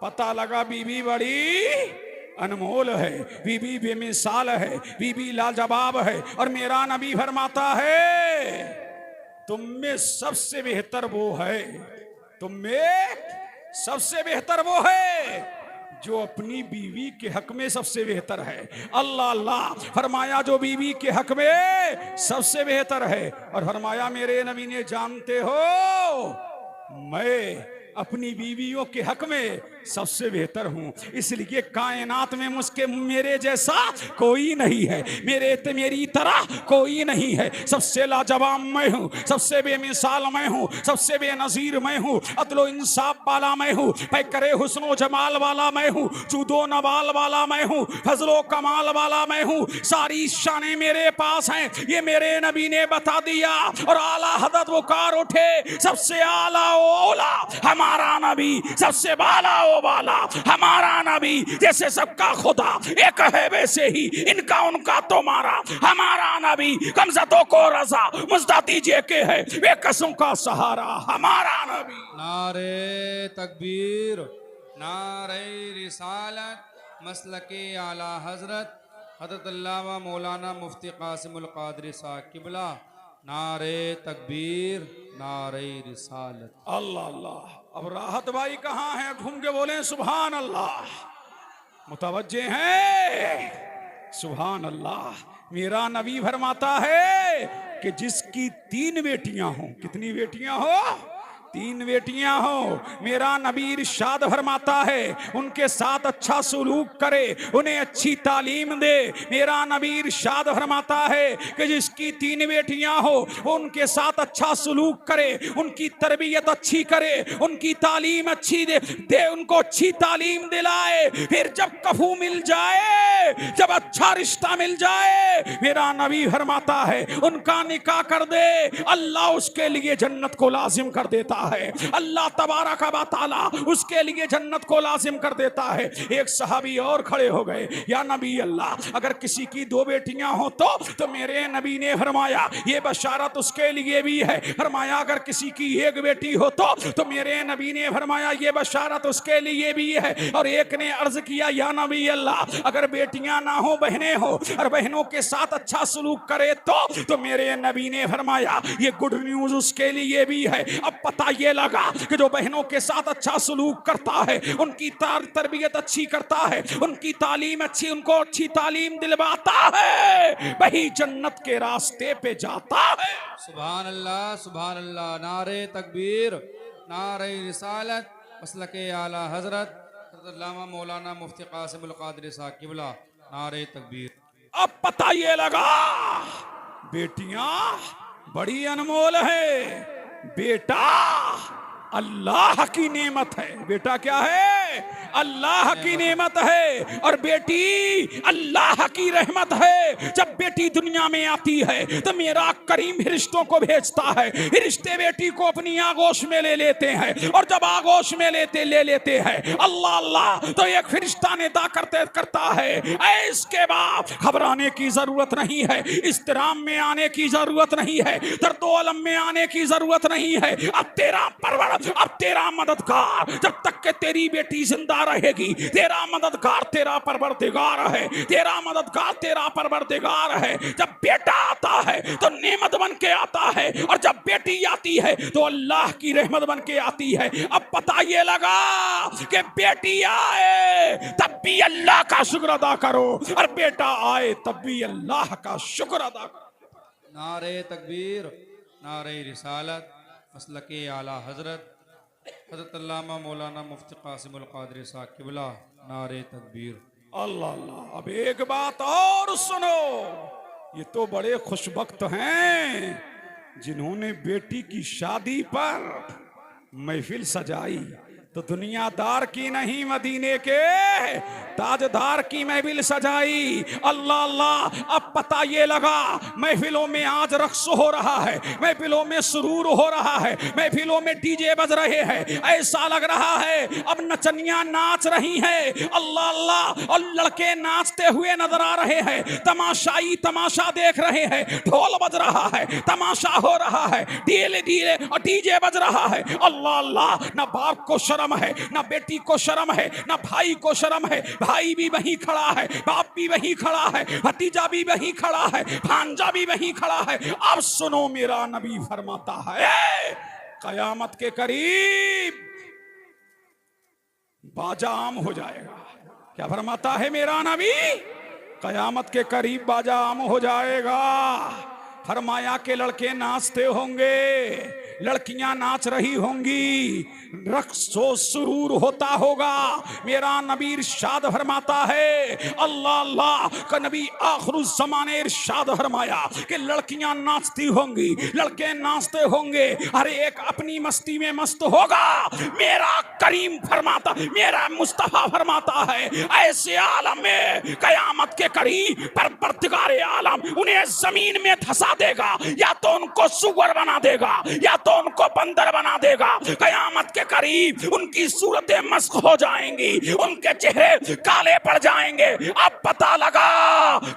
पता लगा बीवी बड़ी अनमोल है, बीवी बेमिसाल है, बीवी लाजवाब है। और मेरा नबी फरमाता है, तुम में सबसे बेहतर वो है, तुम में सबसे बेहतर वो है जो अपनी बीवी के हक में सबसे बेहतर है। अल्लाह अल्लाह, फरमाया जो बीवी के हक में सबसे बेहतर है। और फरमाया मेरे नबी ने, जानते हो मैं अपनी बीवियों के हक में सबसे बेहतर हूं, इसलिए कायनात में मुझके मेरे जैसा कोई नहीं है, मेरी तरह कोई नहीं है। सबसे लाजवाब मैं हूं, सबसे बेमिसाल मैं हूं, सबसे बेनजीर मैं हूं, अदलो इंसाफ वाला मैं हूं, पैकरे हुस्नो जमाल वाला मैं हूं, जूदो नवाल वाला मैं हूं, फजलो कमाल वाला मैं हूं। सारी शानें मेरे पास हैं, ये मेरे नबी ने बता दिया। और आला हदरत वकार उठे, सबसे आला ओला हमारा नबी, सबसे बाला ओ वाला हमारा नबी। जैसे सबका खुदा एक है, वैसे ही इनका उनका तुम्हारा हमारा नबी। कमजतों को रजा मुझदा दीजिए के है, वे कसम का सहारा हमारा नबी। नारे तकबीर, नारे रिसालत, मसलके आला हजरत हजरत अल्लामा मौलाना मुफ्ती कासिमुल कादरी साहब किबला। नारे तकबीर, नारे रिसालत। अल्लाह अल्लाह। अब राहत भाई कहाँ हैं? घूम के बोले सुभान अल्लाह। मुतवज्जे हैं? सुभान अल्लाह। मेरा नबी फरमाता है कि जिसकी 3 बेटियां हों, कितनी बेटियां हो? 3 बेटियां हो, मेरा नबी इरशाद फरमाता है उनके साथ अच्छा सलूक करे, उन्हें अच्छी तालीम दे। मेरा नबी इरशाद फरमाता है कि जिसकी 3 बेटियां हो वो उनके साथ अच्छा सलूक करे, उनकी तरबियत अच्छी करे, उनकी तालीम अच्छी दे, उनको अच्छी तालीम दिलाए। फिर जब कफू मिल जाए, जब अच्छा रिश्ता मिल जाए, मेरा नबी फरमाता है उनका निकाह कर दे, अल्लाह उसके लिए जन्नत को लाजिम कर देता है। अल्लाह तबारक व तआला उसके लिए जन्नत को लाजिम कर देता है। एक सहाबी और खड़े हो गए, या नबी अल्लाह, अगर किसी की 2 बेटियां हो तो मेरे नबी ने फरमाया ये बशारत उसके लिए भी है। फरमाया अगर किसी की 1 बेटी हो तो मेरे नबी ने फरमाया ये बशारत उसके लिए भी है। और एक ने अर्ज किया, या नबी अल्लाह, अगर बेटियां ना हो बहनें हो और बहनों के साथ अच्छा सलूक करे तो मेरे नबी ने फरमाया ये गुड न्यूज उसके लिए भी है। अब पता ये लगा कि जो बहनों के साथ अच्छा सलूक करता है, उनकी तरबियत अच्छी करता है, उनकी तालीम अच्छी, उनको अच्छी तालीम दिलवाता है, वही जन्नत के रास्ते पे जाता है। सुभान अल्लाह, सुभान अल्लाह। नारे तकबीर, नारे रिसालत, मसलके आला हजरत अल्लामा मौलाना मुफ्ती कासिमुल कादरी साहब किबला। नारे तकबीर। अब पता ये लगा बेटियां बड़ी अनमोल है, बेटा अल्लाह की नेमत है। बेटा क्या है? अल्लाह की नेमत है। और बेटी अल्लाह की रहमत है। जब बेटी दुनिया में आती है तो मेरा करीम रिश्तों को भेजता है, रिश्ते बेटी को अपनी आगोश में ले लेते हैं। और जब आगोश में ले लेते हैं, अल्लाह अल्लाह, तो एक फरिश्ता नेता करता है। इसके बाद घबराने की जरूरत नहीं है, इस्तिराम में आने की जरूरत नहीं है, दर्दो अलम में आने की जरूरत नहीं है। अब तेरा परवर, अब तेरा मददगार, जब तक के तेरी बेटी जिंदा रहेगी। तेरा मददगार तेरा परवरदिगार है, तेरा मददगार तेरा परवरदिगार है। जब बेटा आता है तो नेमत बन के आता है, और जब बेटी आती है तो अल्लाह की रहमत बन के आती है। अब पता ये लगा कि बेटी आए तब भी अल्लाह का शुक्र अदा करो, और बेटा आए तब भी अल्लाह का शुक्र अदा करो। नारे तकबीर, नारे रिसालत, मसलके आला हजरत हजरत अल्लामा मौलाना मुफ्ती कासिमुल कादरी साहब किबला। नारे तकबीर। अल्लाह अल्लाह। अब एक बात और सुनो, ये तो बड़े खुशबख्त हैं जिन्होंने बेटी की शादी पर महफिल सजाई, तो दुनियादार की नहीं मदीने के ताजदार की महफिल सजाई। अल्लाह अल्लाह। अब पता ये लगा महफिलों में आज रक्स हो रहा है, महफिलों में सुरूर हो रहा है, महफिलों में डीजे बज रहे हैं। ऐसा लग रहा है अब नचनियां नाच रही हैं। अल्लाह अल्लाह। और लड़के नाचते हुए नजर आ रहे हैं, तमाशाई तमाशा देख रहे हैं। ढोल बज रहा है, तमाशा हो रहा है, डीले डीले और डीजे बज रहा है। अल्लाह अल्लाह। ना बाप को शर्म है, ना बेटी को शर्म है, ना भाई को शर्म है। भाई भी वहीं खड़ा है, बाप भी वहीं खड़ा है, भतीजा भी वहीं खड़ा है, भांजा भी वहीं खड़ा है। अब सुनो, मेरा नबी फरमाता है कयामत के करीब बाजा आम हो जाएगा। क्या फरमाता है मेरा नबी? कयामत के करीब बाजा आम हो जाएगा। फरमाया के लड़के नाचते होंगे, लड़कियां नाच रही होंगी, रक्सो सुरूर होता होगा। मेरा नबी इरशाद फरमाता है, अल्लाह अल्लाह का नबी आखिर ज़माने इरशाद फरमाया कि लड़कियां नाचती होंगी, लड़के नाचते होंगे, हर एक अपनी मस्ती में मस्त होगा। मेरा करीम फरमाता, मेरा मुस्तफा फरमाता है ऐसे आलम में कयामत के करीब परवरदिगार आलम उन्हें जमीन में धंसा देगा, या तो उनको सुअर बना देगा या तो उनको बंदर बना देगा। कयामत के करीब उनकी सूरतें मस्क हो जाएंगी, उनके चेहरे काले पड़ जाएंगे। अब पता लगा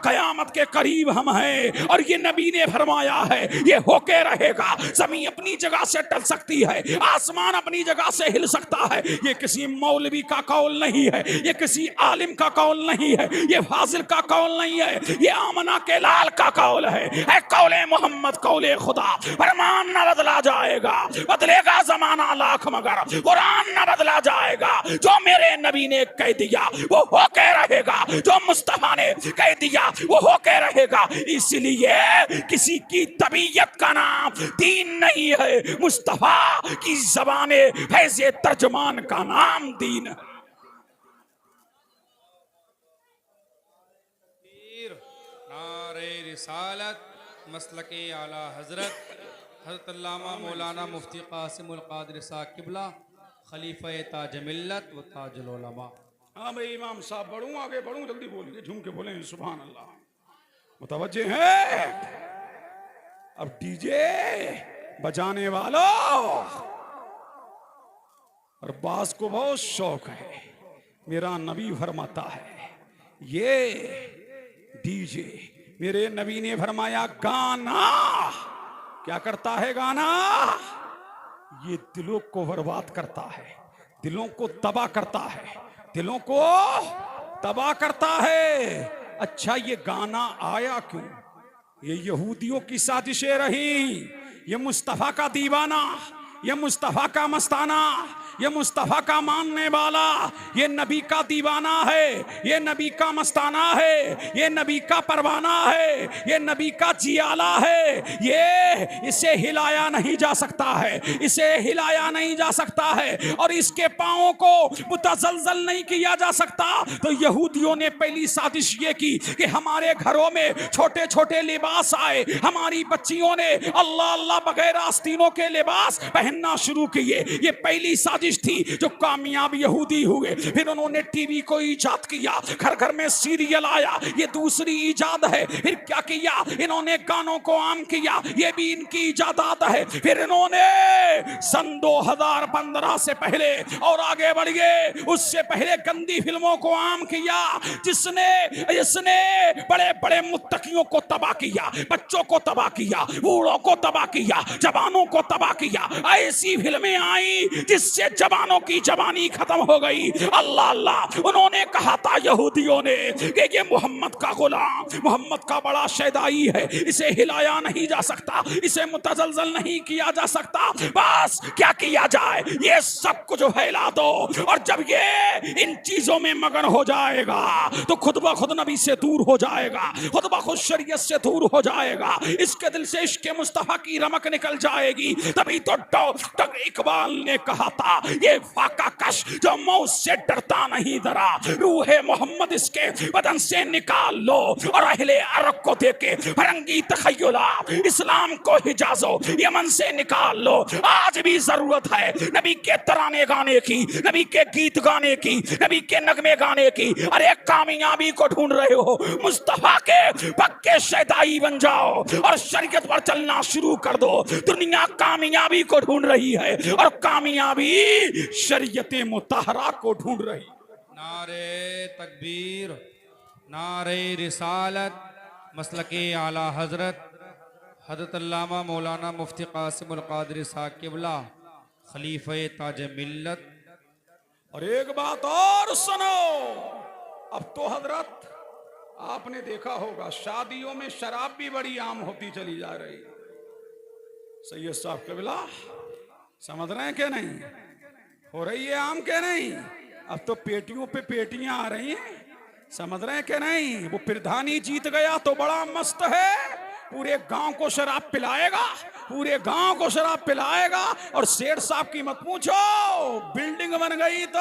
कयामत के करीब हम हैं, और ये नबी ने फरमाया है ये होके रहेगा। जमीन अपनी जगह से टल सकती है, आसमान अपनी जगह से हिल सकता है। ये किसी मौलवी का कौल नहीं है, ये किसी आलिम का कौल नहीं है, ये फाजिल का कौल नहीं है, ये आमना के लाल का कौल है कौले मोहम्मद, कौले खुदा। फरमान न बदला जाएगा, बदलेगा जमाना लाख मगर कुरान न बदला जाएगा। जो मेरे नबी ने कह दिया वो होके रहेगा, जो मुस्तफा ने कह दिया वो होके रहेगा। इसलिए किसी की तबीयत का नाम दीन नहीं है, मुस्तफा की ज़बाने फैज़े तर्जमान का नाम दीन है। नारे रिसालत, मसलके आला हजरत हजरत अल्लामा मौलाना मुफ्ती कासिमुल कादरी साहब किबला, खलीफा ताज मिल्लत व ताजुल उलमा। हाँ भाई इमाम साहब, बढ़ूं आगे बढ़ूं, जल्दी बोलिए, झूम के बोलें सुभान अल्लाह। मुतवज्जे हैं। अब डीजे बजाने वालों और बास को बहुत शौक है। मेरा नबी फरमाता है ये डीजे, मेरे नबी ने फरमाया गाना क्या करता है? गाना ये दिलों को बर्बाद करता है, दिलों को तबाह करता है, दिलों को तबाह करता है। अच्छा ये गाना आया क्यों? ये यहूदियों की साजिशें रही, ये मुस्तफा का दीवाना, ये मुस्तफा का मस्ताना, ये मुस्तफा का मानने वाला, ये नबी का दीवाना है, ये नबी का मस्ताना है, ये नबी का परवाना है, ये नबी का जियाला है। ये इसे हिलाया नहीं जा सकता है, इसे हिलाया नहीं जा सकता है, और इसके पांवों को मुतजलजल नहीं किया जा सकता। तो यहूदियों ने पहली साजिश ये की कि हमारे घरों में छोटे छोटे लिबास आए, हमारी बच्चियों ने अल्लाह अल्लाह बगैर आस्तीनों के लिबास पहनना शुरू किए। ये पहली साजिश थी जो कामयाब यहूदी हुए। फिर उन्होंने टीवी को ईजाद किया, घर घर में सीरियल आया, ये दूसरी ईजाद है। फिर क्या किया इन्होंने? गानों को आम किया, ये भी इनकी इजादात है। फिर इन्होंने सन 2015 से पहले और आगे बढ़िए उससे पहले गंदी फिल्मों को आम किया, जिसने बड़े बड़े मुत्तकियों को तबाह किया, बच्चों को तबाह किया, बूढ़ों को तबाह किया, जवानों को तबाह किया। ऐसी फिल्में आई जिससे जवानों की जवानी खत्म हो गई। अल्लाह अल्लाह, उन्होंने कहा था यहूदियों ने कि ये मोहम्मद का गुलाम, मोहम्मद का बड़ा शैदाई है, इसे हिलाया नहीं जा सकता, इसे मुतजलजल नहीं किया जा सकता। बस क्या किया जाए, ये सब कुछ फैला दो, और जब ये इन चीजों में मगन हो जाएगा तो खुद ब खुद नबी से दूर हो जाएगा, खुद ब खुद शरीयत से दूर हो जाएगा, इसके दिल से इश्क मुस्तफा की रमक निकल जाएगी। तभी तो डॉक्टर इकबाल ने कहा था, ये फाका कश जो मौत से डरता नहीं डरा, रूहे मोहम्मद इसके बदन से निकाल लो, और अहले अरब को देके फरंगी तखय्युला इस्लाम को हिजाजो यमन से निकाल लो। आज भी जरूरत है नबी के तराने गाने की, नबी के गीत गाने की, नबी के नगमे गाने की। अरे कामयाबी को ढूंढ रहे हो, मुस्तफा के पक्के शैदाई बन जाओ और शरीयत पर चलना शुरू कर दो। दुनिया कामयाबी को ढूंढ रही है और कामयाबी शरीयत मुतहरा को ढूंढ रही। नारे तकबीर, नारे रिसालत, मसलके आला हजरत हज़रत अल्लामा मौलाना मुफ्ती कासिमुल क़ादरी साहब क़िबला खलीफे ताज मिल्लत। और एक बात और सुनो, अब तो हजरत आपने देखा होगा शादियों में शराब भी बड़ी आम होती चली जा रही। सैयद साहब क़िबला समझ रहे हैं कि नहीं, हो रही है आम के नहीं। अब तो पेटियों पे पेटियां आ रही हैं, समझ रहे हैं कि नहीं। वो प्रधानी जीत गया तो बड़ा मस्त है, पूरे गांव को शराब पिलाएगा, पूरे गांव को शराब पिलाएगा। और सेठ साहब की मत पूछो, बिल्डिंग बन गई तो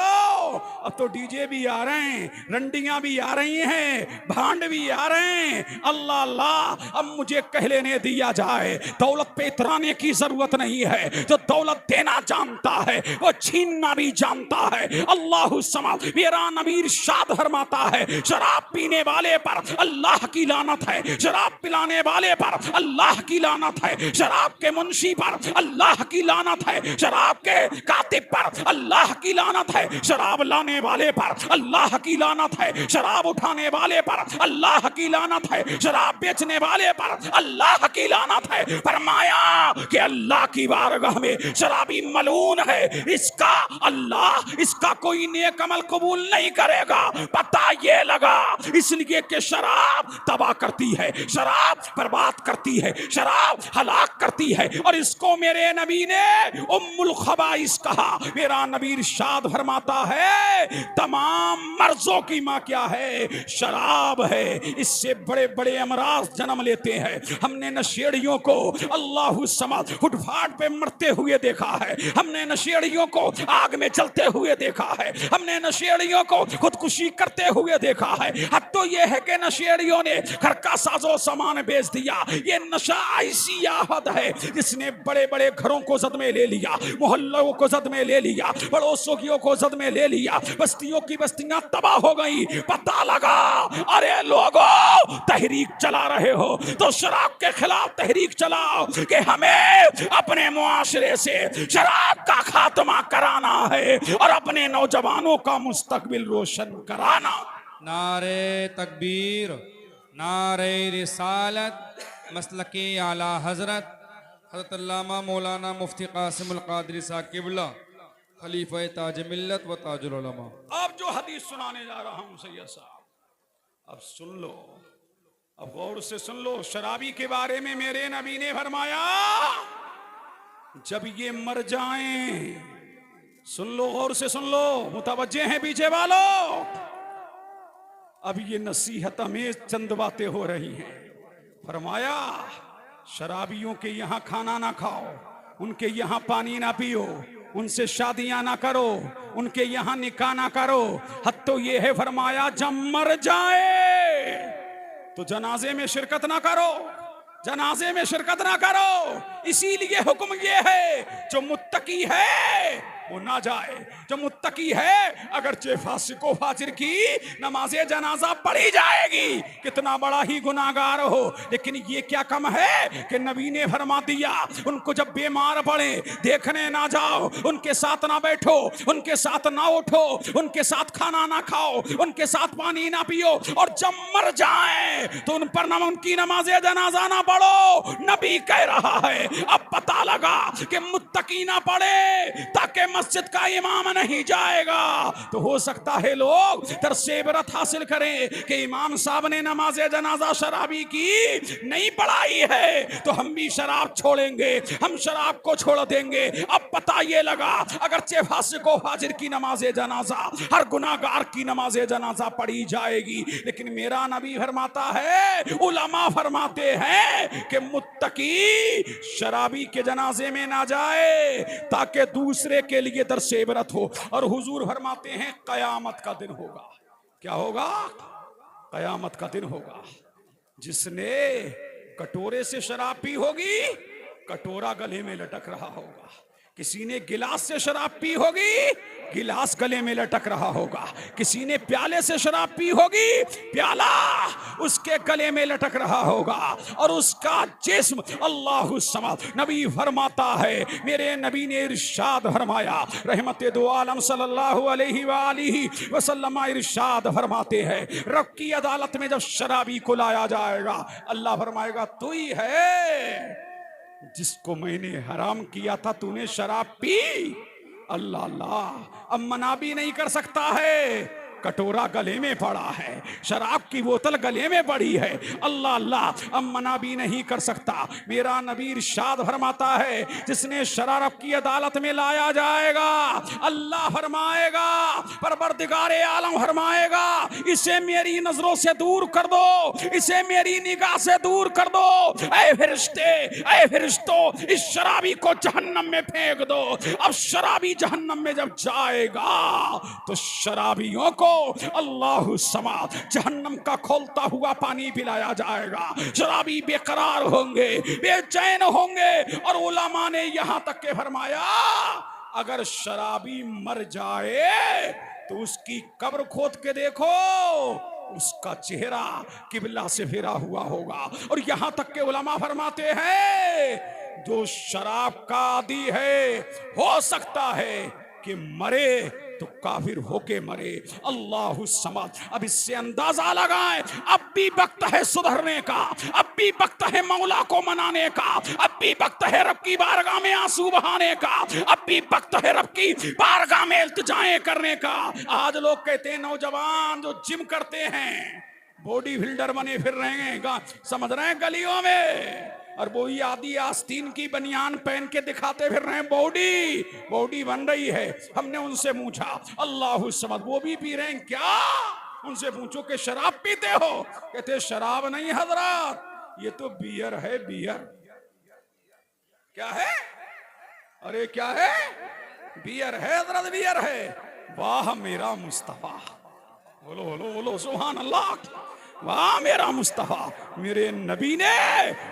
अब तो डीजे भी आ रहे हैं, रंडियां भी आ रही हैं, भांड भी आ रहे हैं। अल्लाह अल्लाह, अब मुझे कह लेने दिया जाए, दौलत पे इतराने की जरूरत नहीं है। जो दौलत देना जानता है वो छीनना भी जानता है। अल्लाह समद, मेरा नबी इरशाद फरमाता है, शराब पीने वाले पर अल्लाह की लानत है, शराब पिलाने वाले पर अल्लाह की लानत है, शराब के मुंशी पर अल्लाह की लानत है, शराब के कातिब पर अल्लाह की लानत है, शराब लाने वाले पर अल्लाह की लानत है, शराब उठाने वाले पर अल्लाह की लानत है, शराब बेचने वाले पर अल्लाह की लानत है। फरमाया कि अल्लाह की बारगाह में शराबी मलून है, इसका अल्लाह, इसका कोई नेक अमल कबूल नहीं करेगा। पता ये लगा इसलिए कि शराब तबाह करती है, शराब बर्बाद करती है, शराब हलाक करती है। और इसको मेरे नबी ने उम्मुल खबाइस कहा। मेरा नबी इरशाद फरमाता है, तमाम मर्जों की मां क्या है? शराब है। इससे बड़े बड़े अमराज जन्म लेते हैं। हमने नशेड़ियों को अल्लाह समद फुटपाथ पे मरते हुए देखा है, हमने नशेड़ियों को आग में जलते हुए देखा है, हमने नशेड़ियों को खुदकुशी करते हुए देखा है। हद तो यह है कि नशेड़ियों ने घर का साजो सामान बेच दिया। ये नशा ऐसी आफत है जिसने बड़े बड़े घरों को जद में ले लिया, मोहल्लों को जद में ले लिया, पड़ोसियों को जद में ले लिया, बस्तियों की बस्तियां तबाह हो गई। पता लगा, अरे लोगों तहरीक चला रहे हो तो शराब के खिलाफ तहरीक चलाओ कि हमें अपने मुआशरे से शराब का खात्मा कराना है और अपने नौजवानों का मुस्तकबिल रोशन कराना। नारे तकबीर, नारे रिसालत, मसलके आला हजरत हज़रत अल्लामा मौलाना मुफ्ती कासिमुल क़ादरी साहब क़िबला खलीफा ताज मिल्लत व ताजुल उलमा। अब जो हदीस सुनाने जा रहा हूं सैयद साहब, अब सुन लो, अब गौर से सुन लो। शराबी के बारे में मेरे नबी ने फरमाया, जब ये मर जाएं, सुन लो, गौर से सुन लो, मुतवज्जे हैं पीछे वालों। अब ये नसीहत में चंद बातें हो रही हैं। फरमाया, शराबियों के यहाँ खाना ना खाओ, उनके यहाँ पानी ना पियो, उनसे शादियां ना करो, उनके यहाँ निकाह ना करो। हद तो ये है फरमाया, जब मर जाए तो जनाजे में शिरकत ना करो, जनाजे में शिरकत ना करो। इसीलिए हुक्म ये है, जो मुत्तकी है वो ना जाए। जो मुत्तकी है अगरचे फासिको फाजिर की नमाजे जनाजा पढ़ी जाएगी, कितना बड़ा ही गुनाहगार हो, लेकिन ये क्या कम है कि नबी ने फरमा दिया उनको जब बीमार पड़े देखने ना जाओ, उनके साथ ना बैठो, उनके साथ ना उठो, उनके साथ खाना ना खाओ, उनके साथ पानी ना पियो, और जब मर जाए तो उन पर उनकी नमाजे जनाजा ना पढ़ो। नबी कह रहा है अब पता लगा कि मुत्तकी ना पढ़े ताकि मस्जिद का इमाम नहीं जाएगा। तो हो सकता है लोग दरसे इबरत हासिल करें कि इमाम साहब ने नमाजे जनाजा शराबी की नहीं पढ़ाई है तो हम भी शराब छोड़ेंगे, हम शराब को छोड़ देंगे। अब पता ये लगा अगरचे फासिको फाजिर की नमाजे जनाजा, हर गुनाहगार की नमाजे जनाजा पढ़ी जाएगी, लेकिन मेरा नबी फरमाता है, उलमा फरमाते हैं कि मुत्तकी शराबी के जनाजे में ना जाए ताकि दूसरे के लिए दरसे इबरत हो। और हुजूर फरमाते हैं कयामत का दिन होगा। क्या होगा? कयामत का दिन होगा। जिसने कटोरे से शराब पी होगी, कटोरा गले में लटक रहा होगा। किसी ने गिलास से शराब पी होगी, गिलास गले में लटक रहा होगा। किसी ने प्याले से शराब पी होगी, प्याला उसके गले में लटक रहा होगा, और उसका जिस्म अल्लाहु समद। नबी फरमाता है, मेरे नबी ने इरशाद फरमाया, रहमते दो आलम सल्लल्लाहु अलैहि वालिहि वसल्लम इरशाद फरमाते हैं, रब की अदालत में जब शराबी को लाया जाएगा, अल्लाह फरमाएगा तू ही है जिसको मैंने हराम किया था, तूने शराब पी। अल्लाह अल्लाह, अब मना भी नहीं कर सकता है, कटोरा गले में पड़ा है, शराब की बोतल गले में पड़ी है। अल्लाह अल्लाह, अब मना भी नहीं कर सकता। मेरा नबी इरशाद फरमाता है, जिसने शराब की अदालत में लाया जाएगा, अल्लाह फरमाएगा, परवरदिगारे आलम फरमाएगा, इसे मेरी नजरों से दूर कर दो, इसे मेरी निगाह से दूर कर दो। ऐ फरिश्ते, ऐ फरिश्तों, इस शराबी को जहन्नम में फेंक दो। अब शराबी जहन्नम में जब जाएगा तो शराबियों को अल्लाहु समाद जहन्नम का खोलता हुआ पानी पिलाया जाएगा। शराबी बेकरार होंगे, बेचैन होंगे, और उलमा ने यहां तक के फरमाया, अगर शराबी मर जाए तो उसकी कब्र खोद के देखो, उसका चेहरा किबला से फेरा हुआ होगा। और यहां तक के उलमा फरमाते हैं, जो शराब का आदी है हो सकता है कि मरे तो काफिर होके मरे। अल्लाहु समद। अब इससे अंदाजा लगाएं, अब भी वक्त है सुधरने का, अब भी वक्त है मौला को मनाने का, अब भी वक्त है रब की बारगाह में आंसू बहाने का, अब भी वक्त है रब की बारगाह में इल्तिजाएं करने का। आज लोग कहते हैं नौजवान जो जिम करते हैं, बॉडी बिल्डर बने फिर रहे हैं, समझ रहे हैं, गलियों में, और वो ही आदि आस्तीन की बनियान पहन के दिखाते फिर रहे हैं, बॉडी बन रही है। हमने उनसे पूछा, अल्लाहु समद, वो भी पी रहे हैं क्या? उनसे पूछो कि शराब पीते हो? कहते शराब नहीं हजरत, ये तो बियर है, बियर। क्या है? अरे क्या है? बियर है हजरत, बियर है। वाह मेरा मुस्तफा, बोलो बोलो बोलो सुभान अल्लाह। वाह मेरा मुस्तफा, मेरे नबी ने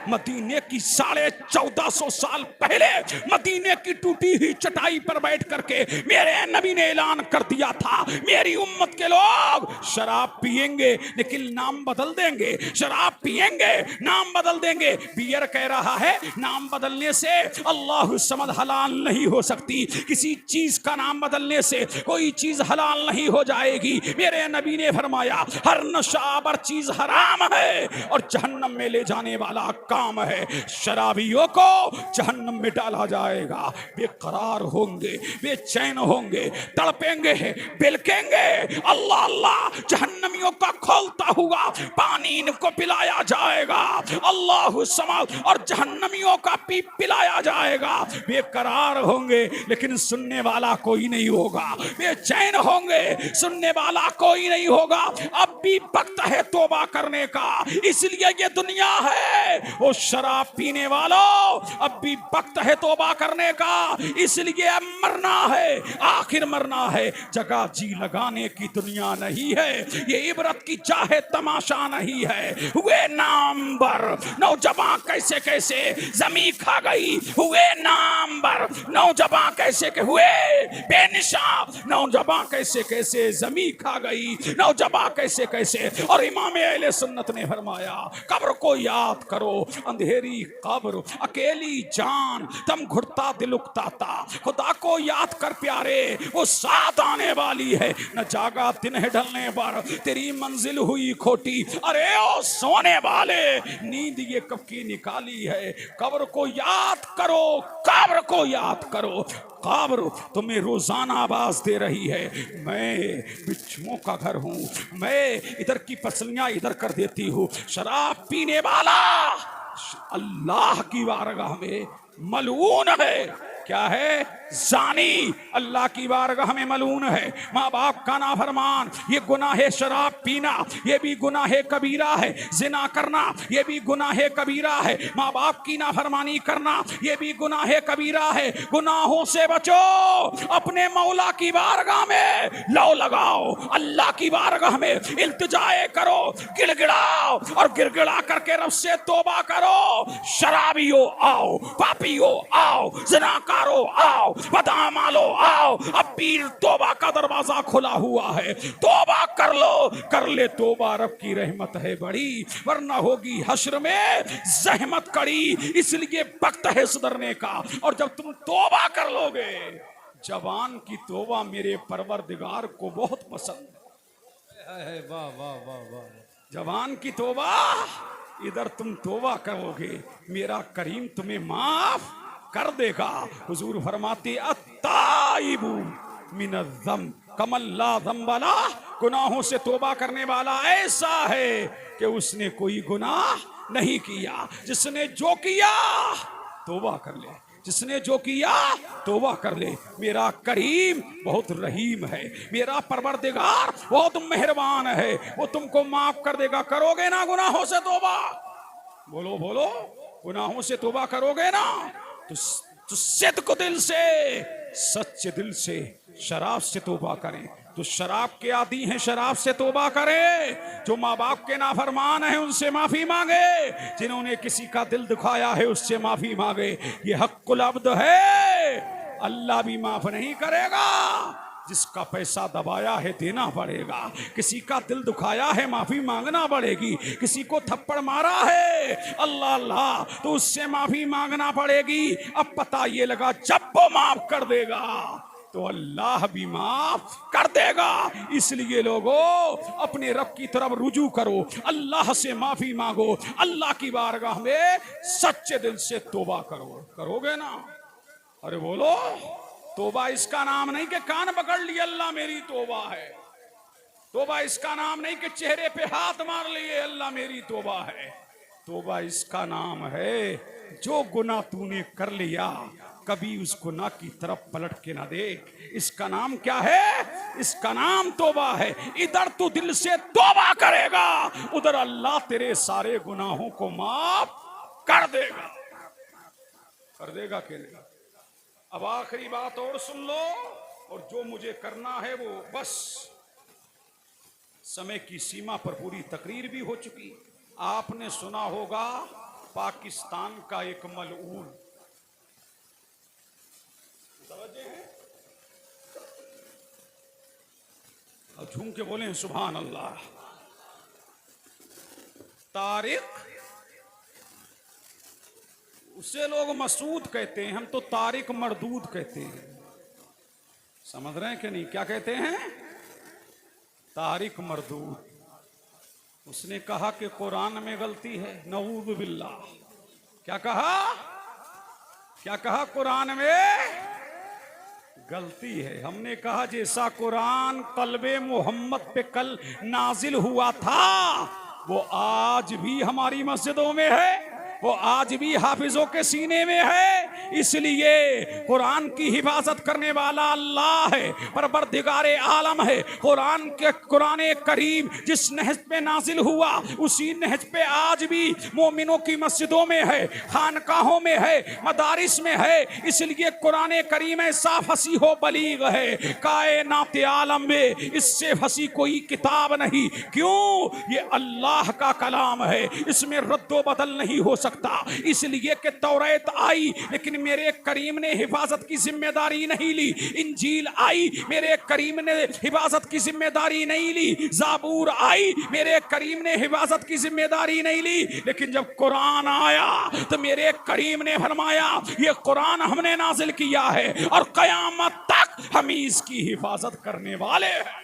मदीने की 1450 साल पहले मदीने की टूटी हुई चटाई पर बैठ करके मेरे नबी ने ऐलान कर दिया था, मेरी उम्मत के लोग शराब पिएंगे लेकिन नाम बदल देंगे, शराब पिएंगे नाम बदल देंगे। बियर कह रहा है नाम बदलने से अल्लाह समद हलाल नहीं हो सकती, किसी चीज का नाम बदलने से कोई चीज हलाल नहीं हो जाएगी। मेरे नबी ने फरमाया, हर नशाबर चीज हराम है और जहन्नम में ले जाने वाला काम है। शराबियों को जहन्नम में डाला जाएगा, बेकरार होंगे, बेचैन होंगे, तड़पेंगे, बिलकेंगे। अल्लाह अल्लाह, जहन्नमियों का खोलता हुआ पानी इनको पिलाया जाएगा, अल्लाह समद, और जहन्नमियों का पिलाया जाएगा। बेकरार होंगे लेकिन सुनने वाला कोई नहीं होगा, बेचैन होंगे, सुनने वाला कोई नहीं होगा। अब भी वक्त है तो तौबा करने का, इसलिए ये दुनिया है। वो शराब पीने वालों, अब भी वक्त है तौबा करने का, इसलिए अब मरना है, आखिर मरना है। जगह जी लगाने की दुनिया नहीं है, ये इबरत की चाहे तमाशा नहीं है। हुए नामवर नौजवान कैसे कैसे जमी खा गई, हुए नामवर नौजवान कैसे के हुए बेनिशा, नौजवान कैसे कैसे जमी खा गई, नौजवान कैसे कैसे। और इमाम अहले सुन्नत ने फरमाया, कब्र को याद करो, अंधेरी कब्र अकेली जान तम घुटता दिल उकताता। खुदा को याद कर प्यारे, वो साथ आने वाली है, न जागा दिन है ढलने पर तेरी मंजिल हुई खोटी। अरे ओ सोने वाले, नींद ये कब की निकाली है। कब्र को याद करो, कब्र को याद करो। कब्र तुम्हें रोजाना आवाज दे रही है, मैं बिच्छुओं का घर हूं, मैं इधर की पसलियां इधर कर देती हूं। शराब पीने वाला अल्लाह की बारगाह में मलून है। क्या है? जानी अल्लाह की बारगाह में मलून है। माँ बाप का नाफरमान, ये गुनाह है। शराब पीना ये भी गुनाह है कबीरा है। जिना करना ये भी गुनाह है कबीरा है। माँ बाप की नाफरमानी करना ये भी गुनाह है कबीरा है। गुनाहों से बचो, अपने मौला की बारगाह में लो लगाओ, अल्लाह की बारगाह में इल्तिजाए करो, गिड़गिड़ाओ और गिड़गिड़ा करके रब से तौबा करो। शराबियो आओ, पापियो आओ, जिनाकारो आओ, बदामालो आओ, अब पीर तौबा का दरवाजा खुला हुआ है। तौबा कर लो, कर ले तौबा, रब की रहमत है बड़ी, वरना होगी हश्र में जहमत कड़ी। इसलिए वक्त है सुधरने का, और जब तुम तौबा कर लोगे, जवान की तौबा मेरे परवरदिगार को बहुत पसंद है। वाह वाह वाह वाह। जवान की तौबा, इधर तुम तौबा करोगे, मेरा करीम तुम्हें माफ कर देगा। हुजूर फरमाते अत्ताइबु मिनज़्ज़म कमल्ला ज़म्बला, गुनाहों से तौबा करने वाला ऐसा है कि उसने कोई गुनाह नहीं किया। जिसने जो किया तौबा कर ले, जिसने जो किया तौबा कर ले। मेरा करीम बहुत रहीम है, मेरा परवरदिगार बहुत मेहरबान है, वो तुमको माफ कर देगा। करोगे ना गुनाहों से तौबा? बोलो बोलो, गुनाहों से तौबा करोगे ना तो सिद्क दिल से, सच्चे दिल से शराब से तौबा करें। तो शराब के आदी हैं, शराब से तौबा करें। जो माँ बाप के नाफरमान हैं उनसे माफी मांगे, जिन्होंने किसी का दिल दुखाया है उससे माफी मांगे। ये हक्कुल अब्द है, अल्लाह भी माफ नहीं करेगा। जिसका पैसा दबाया है देना पड़ेगा, किसी का दिल दुखाया है माफी मांगना पड़ेगी, किसी को थप्पड़ मारा है अल्लाह अल्लाह तो उससे माफी मांगना पड़ेगी। अब पता ये लगा जब वो माफ कर देगा तो अल्लाह भी माफ कर देगा। इसलिए लोगों अपने रब की तरफ रुजू करो, अल्लाह से माफी मांगो, अल्लाह की बारगाह में सच्चे दिल से तौबा करो। करोगे ना? अरे बोलो, तौबा इसका नाम नहीं कि कान पकड़ लिए अल्लाह मेरी तौबा है। तौबा इसका नाम नहीं कि चेहरे पे हाथ मार लिए अल्लाह मेरी तौबा है। तौबा इसका नाम है जो गुनाह तूने कर लिया कभी उस गुनाह की तरफ पलट के ना देख। इसका नाम क्या है? इसका नाम तौबा है। इधर तू दिल से तौबा करेगा, उधर अल्लाह तेरे सारे गुनाहों को माफ कर देगा। कर देगा के नहीं? अब आखिरी बात और सुन लो, और जो मुझे करना है वो बस समय की सीमा पर पूरी तकरीर भी हो चुकी। आपने सुना होगा पाकिस्तान का एक मलऊन, और झूम के बोले सुभान अल्लाह। तारिक, उसे लोग मसूद कहते हैं, हम तो तारिक मरदूद कहते हैं। समझ रहे हैं कि नहीं? क्या कहते हैं? तारिक मरदूद। उसने कहा कि कुरान में गलती है, नऊज़ बिल्लाह। क्या कहा? क्या कहा? कुरान में गलती है। हमने कहा जैसा कुरान कल्बे मोहम्मद पे कल नाजिल हुआ था वो आज भी हमारी मस्जिदों में है। वो आज भी हाफिजों के सीने में है। इसलिए कुरान की हिफाजत करने वाला अल्लाह है, परवरदिगारे आलम है। कुरान करीम जिस नहज पे नाजिल हुआ उसी नहज पे आज भी मोमिनों की मस्जिदों में है, खानकाहों में है, मदारिस में है। इसलिए कुरान करीम ऐसा फसी हो बलीग है, कायनात आलम में इससे फसी कोई किताब नहीं। क्यों? ये अल्लाह का कलाम है, इसमें रद्दो बदल नहीं हो सकता। इसलिए कि तौरात आई लेकिन मेरे करीम ने हिफाजत की जिम्मेदारी नहीं ली। इंजील आई, मेरे करीम ने हिफाजत की जिम्मेदारी नहीं ली। ज़बूर आई, मेरे करीम ने हिफाजत की जिम्मेदारी नहीं ली। लेकिन जब कुरान आया तो मेरे करीम ने फरमाया ये कुरान हमने नाजिल किया है और कयामत तक हम इसकी हिफाजत करने वाले हैं।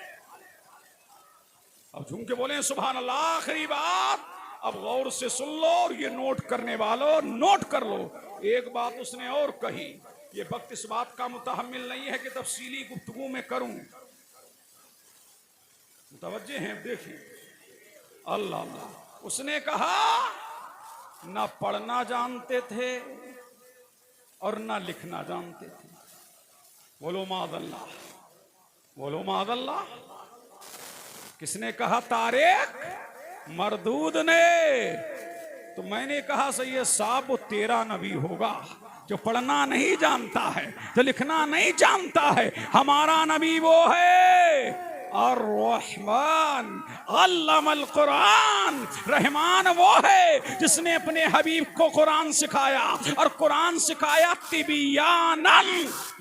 अब झूम के बोले सुभान अल्लाह। आखिरी बात अब गौर से सुन लो और ये नोट करने वालों नोट कर लो। एक बात उसने और कही, ये वक्त इस बात का मुतहम्मिल नहीं है कि तफसीली गुफ्तगू में करूं। मुतवज्जे हैं, देखिए अल्लाह अल्लाह। उसने कहा ना पढ़ना जानते थे और ना लिखना जानते थे। बोलो मादल्ला, बोलो मादल्ला। किसने कहा? तारिक मरदूद ने। तो मैंने कहा सही साहब वो तेरा नबी होगा जो पढ़ना नहीं जानता है, जो लिखना नहीं जानता है। हमारा नबी वो है अर्रहमान अल्लमल कुरान। रहमान वो है जिसने अपने हबीब को कुरान सिखाया और कुरान सिखाया तिबियानन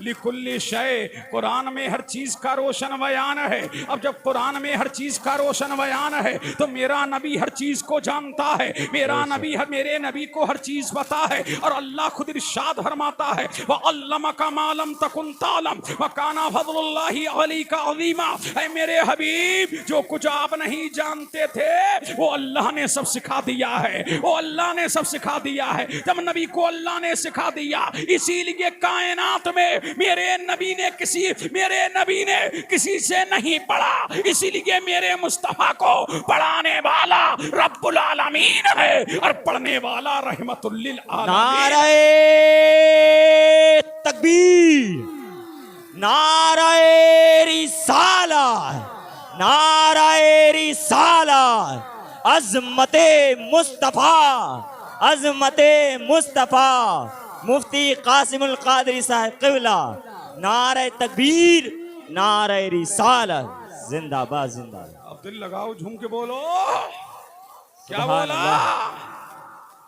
लिकुल्ली शय। कुरान में हर चीज का रोशन बयान है। अब जब कुरान में हर चीज का रोशन बयान है तो मेरा नबी हर चीज को जानता है। मेरा नबी मेरे नबी को हर चीज पता है। और अल्लाह खुद इरशाद फरमाता है व अल्लमका मा लम तकुन तालम व काना फज़लुल्लाहि अलैका अज़ीमा। मेरे हबीब जो कुछ आप नहीं जानते थे वो अल्लाह ने सब सिखा दिया है, वो अल्लाह ने सब सिखा दिया है। जब नबी को अल्लाह ने सिखा दिया, इसीलिए कायनात में मेरे नबी ने किसी से नहीं पढ़ा। इसीलिए मेरे मुस्तफा को पढ़ाने वाला रब्बुल आलमीन है और पढ़ने वाला रहमतुल लिल आलमीन। नारे तकबीर, नारे रिसालत, नारे रिसालत। अज़मते मुस्तफ़ा, अज़मते मुस्तफ़ा मुफ्ती कासिमुल कादरी साहब क़िबला। नारे तकबीर, नारे रिसालत। जिंदाबाद जिंदाबाद। अब दिल लगाओ, झूम के बोलो। क्या सुभान बोला?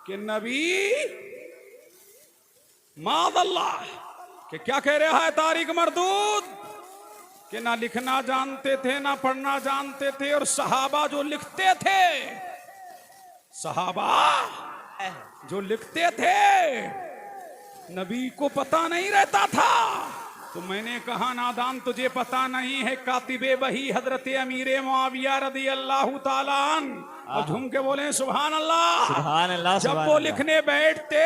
कि नबी मादल्लाह कि क्या कह रहा है तारिक मरदूद कि ना लिखना जानते थे ना पढ़ना जानते थे। और सहाबा जो लिखते थे, सहाबा जो लिखते थे नबी को पता नहीं रहता था। तो मैंने कहा नादान तुझे पता नहीं है कातिबे वही हजरत अमीर मुआविया रदी अल्लाह ताला अन्हु। और झूम के बोले सुभान अल्लाह, सुभान अल्लाह। जब वो लिखने बैठते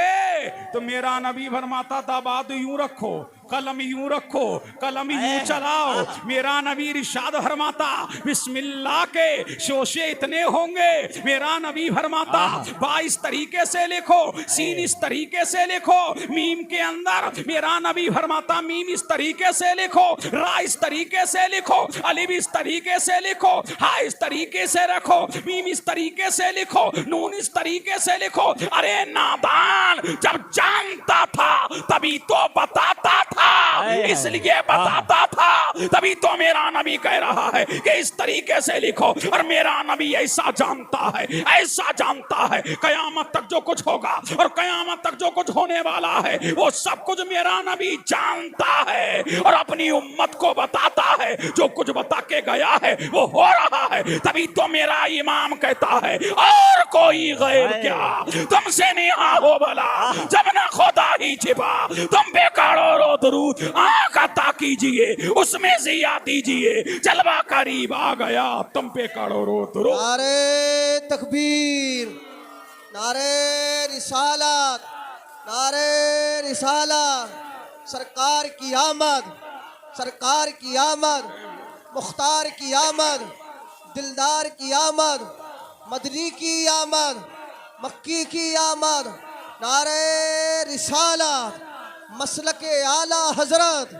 तो मेरा नबी फरमाता था बात यूं रखो, कलम यूं रखो, कलम यूं चलाओ। मेरा नबी इरशाद फरमाता बिस्मिल्लाह के शोशे इतने होंगे। मेरा नबी फरमाता बा इस तरीके से लिखो, सीन इस तरीके से लिखो, मीम के अंदर मेरा नबी फरमाता मीम इस तरीके से लिखो, रा इस तरीके से लिखो, अलिफ इस तरीके से लिखो, हा इस तरीके से रखो, मीम इस तरीके से लिखो, नून इस तरीके से लिखो। अरे नादान जब जानता था तभी तो बताता था, इसलिए बताता था तभी तो मेरा नबी कह रहा है कि इस तरीके से लिखो। और मेरा नबी ऐसा जानता है, ऐसा जानता है कयामत तक जो कुछ होगा और कयामत तक जो कुछ होने वाला है वो सब कुछ मेरा नबी जानता है और अपनी उम्मत को बताता है। जो कुछ बता के गया है वो हो रहा है। तभी तो मेरा इमाम कहता है और कोई गैर क्या तुमसे नहीं हो भला, जब ना खुदा ही छिपा तुम बेकार रो दरूद आँख अता कीजिए उसमें जिया दीजिए, जलवा करीब आ गया तुम पे करो रो दरूद। नारे तकबीर, नारे रिसालत, नारे रिसालत। सरकार की आमद, सरकार की आमद, मुख्तार की आमद, दिलदार की आमद, मदनी की आमद, मक्की की आमद, नारे रिसालत मसलक आला हजरत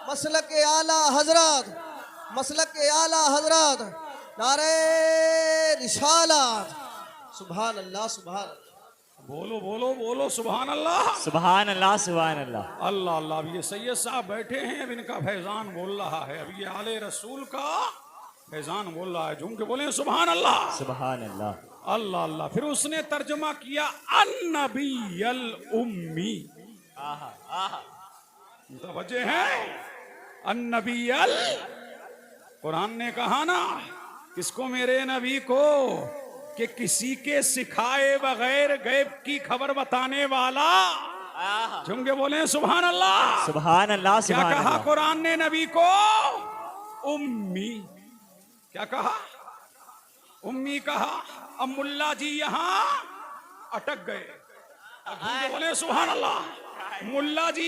मसलक आला हजरत मसलक आला हजरत नारे रिसालत सुभान अल्लाह सुभान अल्लाह। बोलो बोलो बोलो सुभान अल्लाह। सुभान अल्लाह सुभान अल्लाह। अल्लाह अल्लाह। अब ये सैयद साहब बैठे हैं, अब इनका फैजान बोल रहा है, अब ये आले रसूल का फैजान बोल रहा है, झूम के बोले सुभान अल्लाह। सुभान अल्लाह। अल्लाह अल्लाह। फिर उसने तर्जुमा किया अन्नबी अल उम्मी। मुतवज्जे हैं? अन्नबी अल, कुरान ने कहा ना किसको, मेरे नबी को, कि किसी के सिखाए बगैर गैब की खबर बताने वाला। झूम के बोले सुभान अल्लाह। सुभान अल्लाह। क्या सुभान कहा अल्लाह। कुरान ने नबी को? उम्मी। क्या कहा? उम्मी कहा। अब मुल्ला जी यहाँ अटक गए। अब झूम के बोले सुभान अल्लाह। मुल्ला जी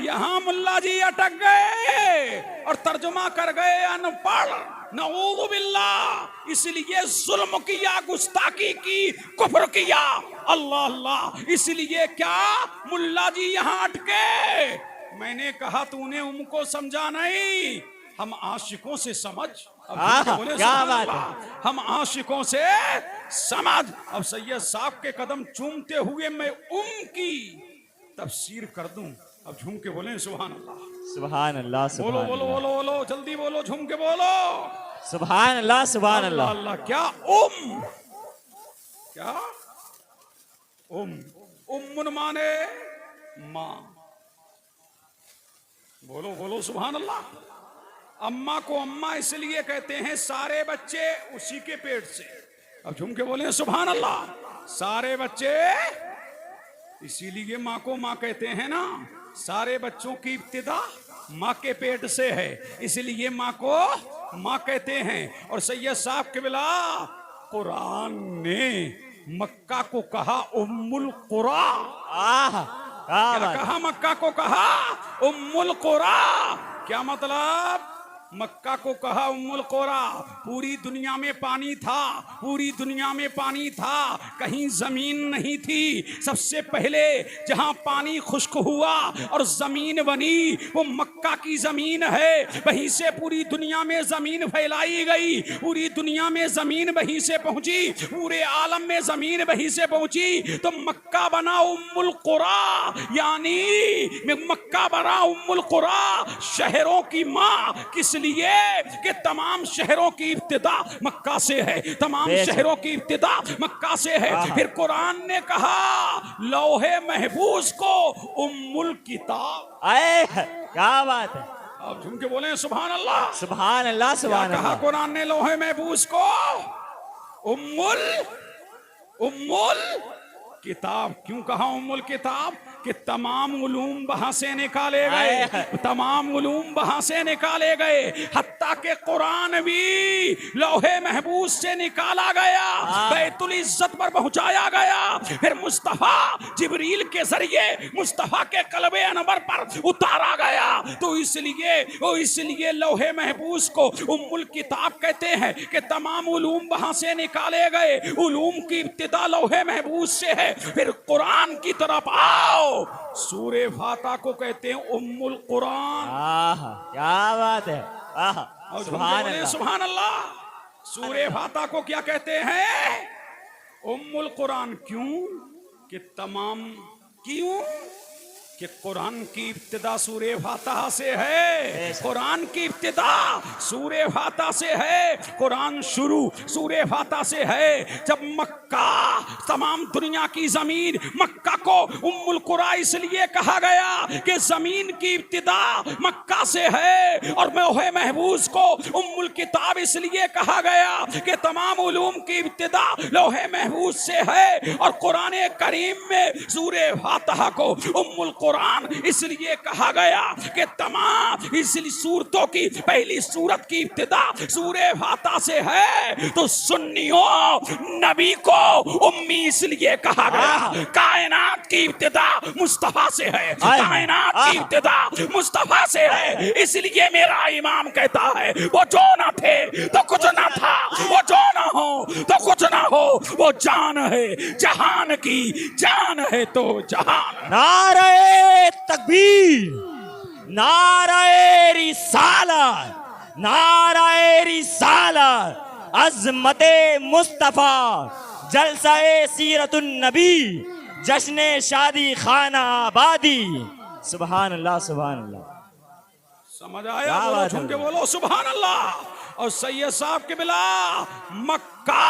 यहाँ मुल्ला जी अटक गए और तर्जुमा कर गए अनपढ़, नऊज़ु बिल्लाह। इसलिए जुल्म किया, गुस्ताखी की, कुफ्र किया। अल्लाह अल्लाह। इसलिए क्या मुल्ला जी यहाँ अटके? मैंने कहा तूने उनको समझा नहीं, हम आशिकों से समझ। बोले क्या बात है। हम आशिकों से समझ। अब सैयद साहब के कदम चूमते हुए मैं की तफसीर कर दूं। अब झूम के बोले सुभान अल्लाह। सुभान अल्लाह। बोलो सुभान बोलो अल्लाह। बोलो बोलो जल्दी बोलो, झूम के बोलो सुभान अल्लाह। सुभान अल्लाह अल्लाह। अल्लाह। क्या क्या उम्मुन माने माँ। बोलो बोलो सुभान अल्लाह। अम्मा को अम्मा इसलिए कहते हैं, सारे बच्चे उसी के पेट से। अब झूम के बोले सुभान अल्लाह। सारे बच्चे इसीलिए माँ को माँ कहते हैं ना, सारे बच्चों की इब्तिदा माँ के पेट से है, इसलिए माँ को माँ कहते हैं। और सैयद साहब के बिला कुरान ने मक्का को कहा उम्मुल कुरा। क्या कहा? मक्का को कहा उम्मुल कुरा। क्या मतलब? मक्का को कहा उम्मुल कुरा। पूरी दुनिया में पानी था, पूरी दुनिया में पानी था, कहीं जमीन नहीं थी। सबसे पहले जहां पानी खुश्क हुआ और जमीन बनी वो मक्का की जमीन है। वहीं से पूरी दुनिया में जमीन फैलाई गई, पूरी दुनिया में जमीन वहीं से पहुंची, पूरे आलम में जमीन वहीं से पहुंची। तो मक्का बना उम्मुल कुरा, यानी मक्का बना उम्मुल कुरा, शहरों की माँ। किस लिए? कि तमाम शहरों की इब्तिदा मक्का से है, तमाम शहरों की इब्तिदा मक्का से है। फिर कुरान ने कहा लौहे महफूज को उम्मुल किताब। क्या बात है। अब झूम के बोले सुभान अल्लाह। सुभान अल्लाह। सुभान क्या कहा अल्लाह। कुरान ने? लौहे महफूज को उम्मुल किताब। क्यों कहा उम्मुल किताब? कि तमाम उलूम वहां से निकाले गए, तमाम उलूम वहां से निकाले गए, हत्ता के कुरान भी लौहे महफूज से निकाला गया, बैतुल इज्जत पर पहुंचाया गया, फिर मुस्तफा जिब्रील के जरिए मुस्तफा के कल्बे अनवर पर उतारा गया। तो इसलिए लौहे महफूज को उम्मुल किताब कहते हैं कि तमाम उलूम वहां से निकाले गए, उलूम की इब्तिदा लौहे महफूज से है। फिर कुरान की तरफ आओ, सूरे फातिहा को कहते हैं उम्मुल कुरान। क्या बात है। सुभान अल्लाह। सुभान अल्लाह। सूरे फातिहा को क्या कहते हैं? उम्मुल कुरान। क्यों? कि तमाम, क्यों? कि कुरान की इब्तिदा सूरे फातिहा से है, कुरान की इब्तिदा सूरे फातिहा से है, कुरान शुरू सूरे फातिहा से है। जब मक्का, तमाम दुनिया की जमीन, मक्का को उम्मुल कुरा इसलिए कहा गया कि जमीन की इब्तिदा मक्का से है, और लौहे महफूज को उम्मुल किताब इसलिए कहा गया कि तमाम उलूम की इब्तिदा लौहे महफूज से है। और कुरान करीम में सूरे फातिहा को उम्मुल कुरान इसलिए कहा गया कि तमाम इसलिए सूरतों की पहली सूरत की इब्तिदा सूरे फातिहा से है। तो सुन्नियों, नबी को उम्मी इसलिए कहा गया, कायनात की इब्तिदा मुस्तफा से है, कायनात की इब्तिदा मुस्तफा से है। इसलिए मेरा इमाम कहता है वो जो ना थे तो कुछ ना था, वो जो ना हो तो कुछ ना हो, वो जान है जहान की, जान है तो जहान। नारे तकबीर, नारे रिसालत, नारे रिसालत, अज़मते मुस्तफा, जलसाए सीरतुन नबी, जश्ने शादी खाना आबादी। सुभान अल्लाह, सुभान अल्लाह। समझ आया? बोलो, झूम के बोलो सुभान अल्लाह। और सैयद साहब के बिला मक्का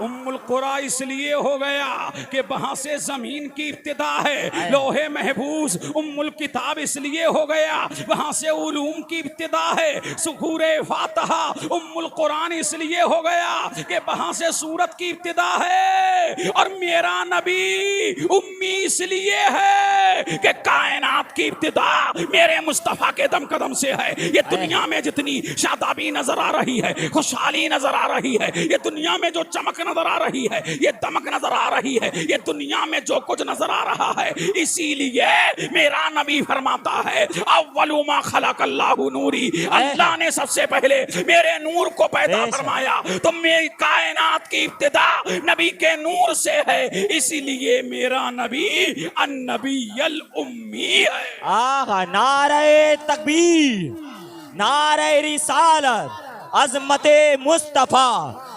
उम्मुल कुरा इसलिए हो गया कि वहां से जमीन की इब्तिदा है। लोहे महफूज उम्मुल किताब इसलिए हो गया, वहां से उलूम की इब्तिदा है। सुकूरे फातिहा उम्मुल कुरान इसलिए हो गया कि वहां से सूरत की इब्तिदा है। और मेरा नबी उम्मी इसलिए है कि कायनात की इब्तिदा मेरे मुस्तफा के दम कदम से है। ये दुनिया में जितनी शादाबी नजर आ रही है, खुशहाली नजर आ रही है, ये दुनिया में जो चमक नजर आ रही है, ये दमक नजर आ रही है, ये दुनिया में जो कुछ नजर आ रहा है, इसीलिए मेरा नबी फरमाता है अव्वलु मा खलक़ल्लाहु नूरी, अल्लाह ने सबसे पहले मेरे नूर को पैदा फरमाया। तो मेरी कायनात की इब्तिदा नबी के नूर से है, इसीलिए मेरा नबी अन्नबियुल उम्मी है। आहा, नारे तकबीर, नारे रिसालत, अज़मते मुस्तफा,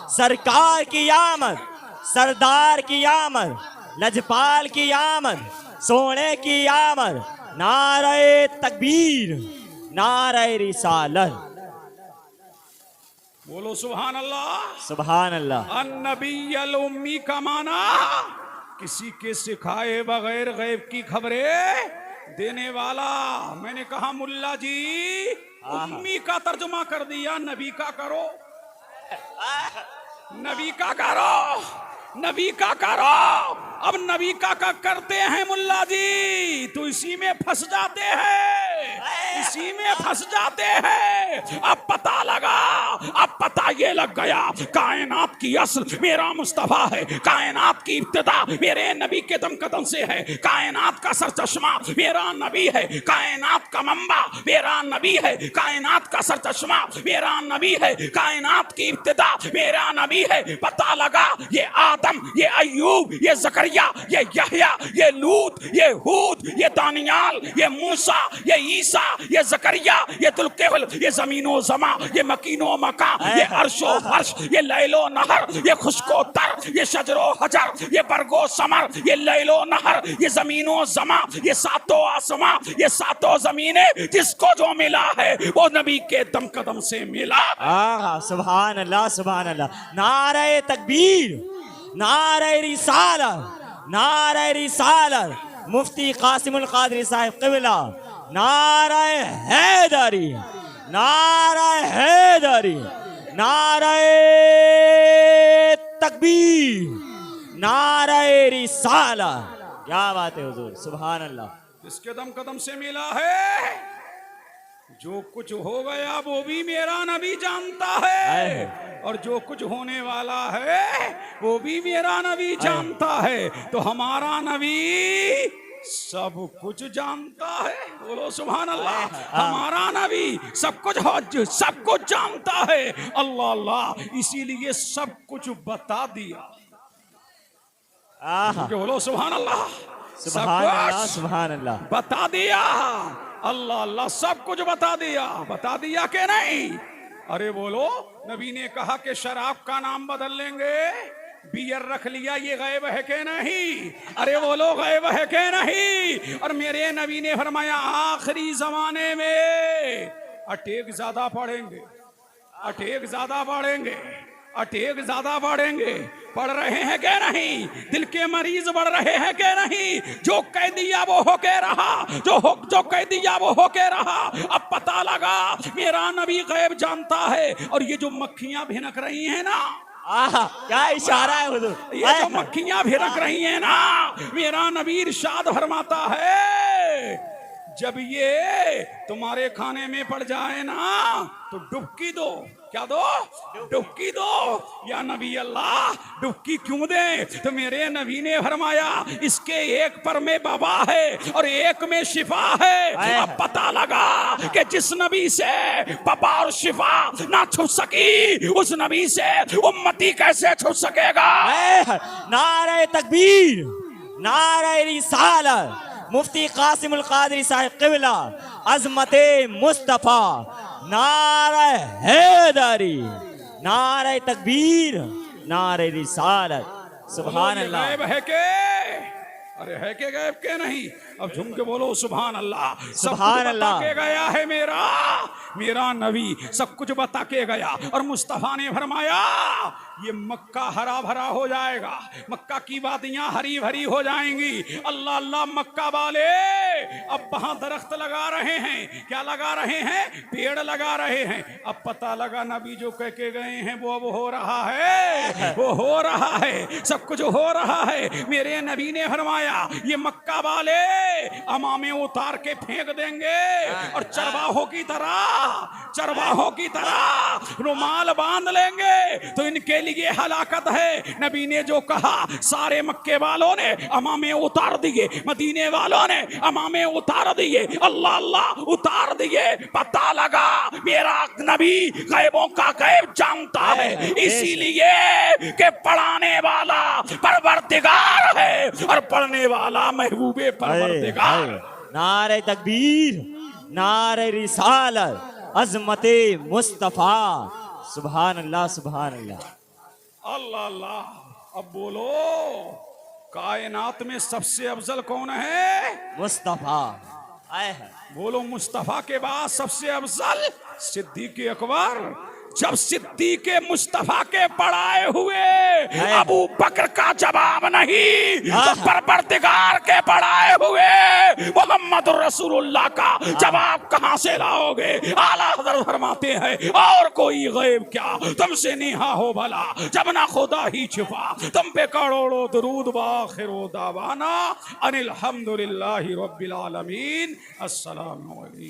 सरकार की आमद, सरदार की आमद, लजपाल की आमद, सोने की आमद, नारे तकबीर, नारे रिसालत। बोलो सुभान अल्लाह, सुभान अल्लाह। अन्नबियुल उम्मी का माना किसी के सिखाए बगैर गैब की खबरें देने वाला। मैंने कहा मुल्ला जी उम्मी का तर्जुमा कर दिया, नबी का करो, नबी का करो, नबी का करो। अब नबी का करते हैं मुल्ला जी तो इसी में फंस जाते हैं, इसी में फंस जाते हैं। अब पता लगा, अब पता ये लग गया कायनात की असल मेरा मुस्तफा है, कायनात की इब्तिदा मेरे नबी के दम कदम से है, कायनात का सर चश्मा मेरा नबी है, कायनात का मंबा मेरा नबी है, कायनात का सर चश्मा मेरा नबी है, कायनात की इब्तिदा मेरा नबी है। पता लगा ये आदम, ये अय्यूब, ये ज़करिया, ये यहया, ये लूत, ये हूद, ये दानियाल, ये मूसा, ये ईसा, ये ज़करिया, ये दुल्किफ्ल, ये ज़मीनो ज़मा, ये मकीनो मका, ये अर्शो फर्श, ये लैलो नहर, ये खुशको तर, ये शजरो हजर, ये बरगो समर, ये लैलो नहर, ये ज़मीनो ज़मा, ये सातों आसमां, ये सातों ज़मीनें, जिसको जो मिला है वो नबी के दम कदम से मिला। आहा, सुभान अल्लाह, सुभान अल्लाह। नारे तकबीर, नारे रिसालत, नारे रिसालत, मुफ्ती कासिमुल कादरी साहिब क़िबला, नारे हैदरी, नारे हैदरी, नारे तकबीर, नारे रिसालत। क्या बात है हुजूर, सुभान अल्लाह। इसके दम कदम से मिला है। जो कुछ हो गया वो भी मेरा नबी जानता है, और जो कुछ होने वाला है वो भी मेरा नबी जानता है। तो हमारा नबी सब कुछ जानता है। बोलो सुभान अल्लाह। हमारा नबी सब कुछ जानता है। अल्लाह अल्लाह, इसीलिए सब कुछ बता दिया। बोलो सुभान अल्लाह, सुभान अल्लाह, सुभान अल्लाह। बता दिया। अल्लाह अल्लाह, सब कुछ बता दिया। बता दिया कि नहीं? अरे बोलो, नबी ने कहा कि शराब का नाम बदल लेंगे, बियर रख लिया, ये गैब है कि नहीं? अरे बोलो, गैब है कि नहीं? और मेरे नबी ने फरमाया आखिरी जमाने में अटैक ज्यादा पड़ेंगे, अटैक ज्यादा बढ़ेंगे, अटैक ज्यादा बढ़ेंगे। बढ़ रहे हैं क्या नहीं? दिल के मरीज बढ़ रहे हैं क्या नहीं? जो कह दिया वो होके रहा, जो कह दिया वो होके रहा। अब पता लगा मेरा नबी गैब जानता है। और ये जो मक्खियां भिनक रही हैं ना, क्या इशारा है हुजूर। ये जो मक्खियां भिनक रही हैं ना, मेरा नबी इरशाद फरमाता है जब ये तुम्हारे खाने में पड़ जाए ना तो डुबकी दो, क्या दो? डुबकी दो। या नबी अल्लाह डुबकी क्यों दे? तो मेरे नबी ने फरमाया इसके एक पर में बवा है और एक में शिफा है। अब पता लगा कि जिस नबी से बवा और शिफा ना छू सकी उस नबी से उम्मती कैसे छू सकेगा? नारे तकबीर, नारे रिसालत, मुफ्ती कासिमुल कादरी साहिब क़िबला, अज़मते मुस्तफ़ा, नारे हैदरी, नारे तकबीर, नारे रिसालत। सुभान अल्लाह। गायब है के? अरे है के गायब के नहीं? अब झूम के बोलो सुभान अल्लाह। सुभान अल्लाह। के गया है मेरा नबी, सब कुछ बता के गया। और मुस्तफा ने फरमाया ये मक्का हरा भरा हो जाएगा, मक्का की वादियां हरी भरी हो जाएंगी। अल्लाह अल्लाह मक्का वाले अब वहां दरख्त लगा रहे हैं। क्या लगा रहे हैं? पेड़ लगा रहे हैं। अब पता लगा नबी जो कह के गए हैं वो अब हो रहा है, वो हो रहा है, सब कुछ हो रहा है। मेरे नबी ने फरमाया ये मक्का वाले अमामे उतार के फेंक देंगे और चरवाहों की तरह रुमाल बांध लेंगे। तो इनके लिए हलाकत है। नबी ने जो कहा सारे मक्के वालों ने अमामे उतार दिए, मदीने वालों ने अमामे उतार दिए, अल्लाह अल्लाह उतार दिए। पता लगा मेरा नबी गैबों का गैब जानता है, इसीलिए कि पढ़ाने वाला परवरदिगार है और पढ़ने वाला महबूबे परवरदिगार। नारे तकबीर, नारे रिसालत, अज़मते मुस्तफ़ा। सुभान अल्लाह, सुभान अल्लाह। अल्लाह अल्लाह। अब बोलो कायनात में सबसे अफजल कौन है? मुस्तफ़ा। आए है। बोलो मुस्तफा के बाद सबसे अफजल सिद्दीक़ अकबर। जब सिद्दीक़ मुस्तफा के पढ़ाए हुए अबू बकर का जवाब नहीं तो परवरदिगार के पढ़ाए हुए मोहम्मद रसूलुल्लाह का जवाब कहां से लाओगे? आला हज़रत फरमाते हैं और कोई गैब क्या तुमसे निहा हो भला, जब ना खुदा ही छुपा तुम पे करोड़ों दुरूद वाखिरो दावाना अनिल हम्दुलिल्लाहि रब्बिल आलमीन। अस्सलामु अलैकुम।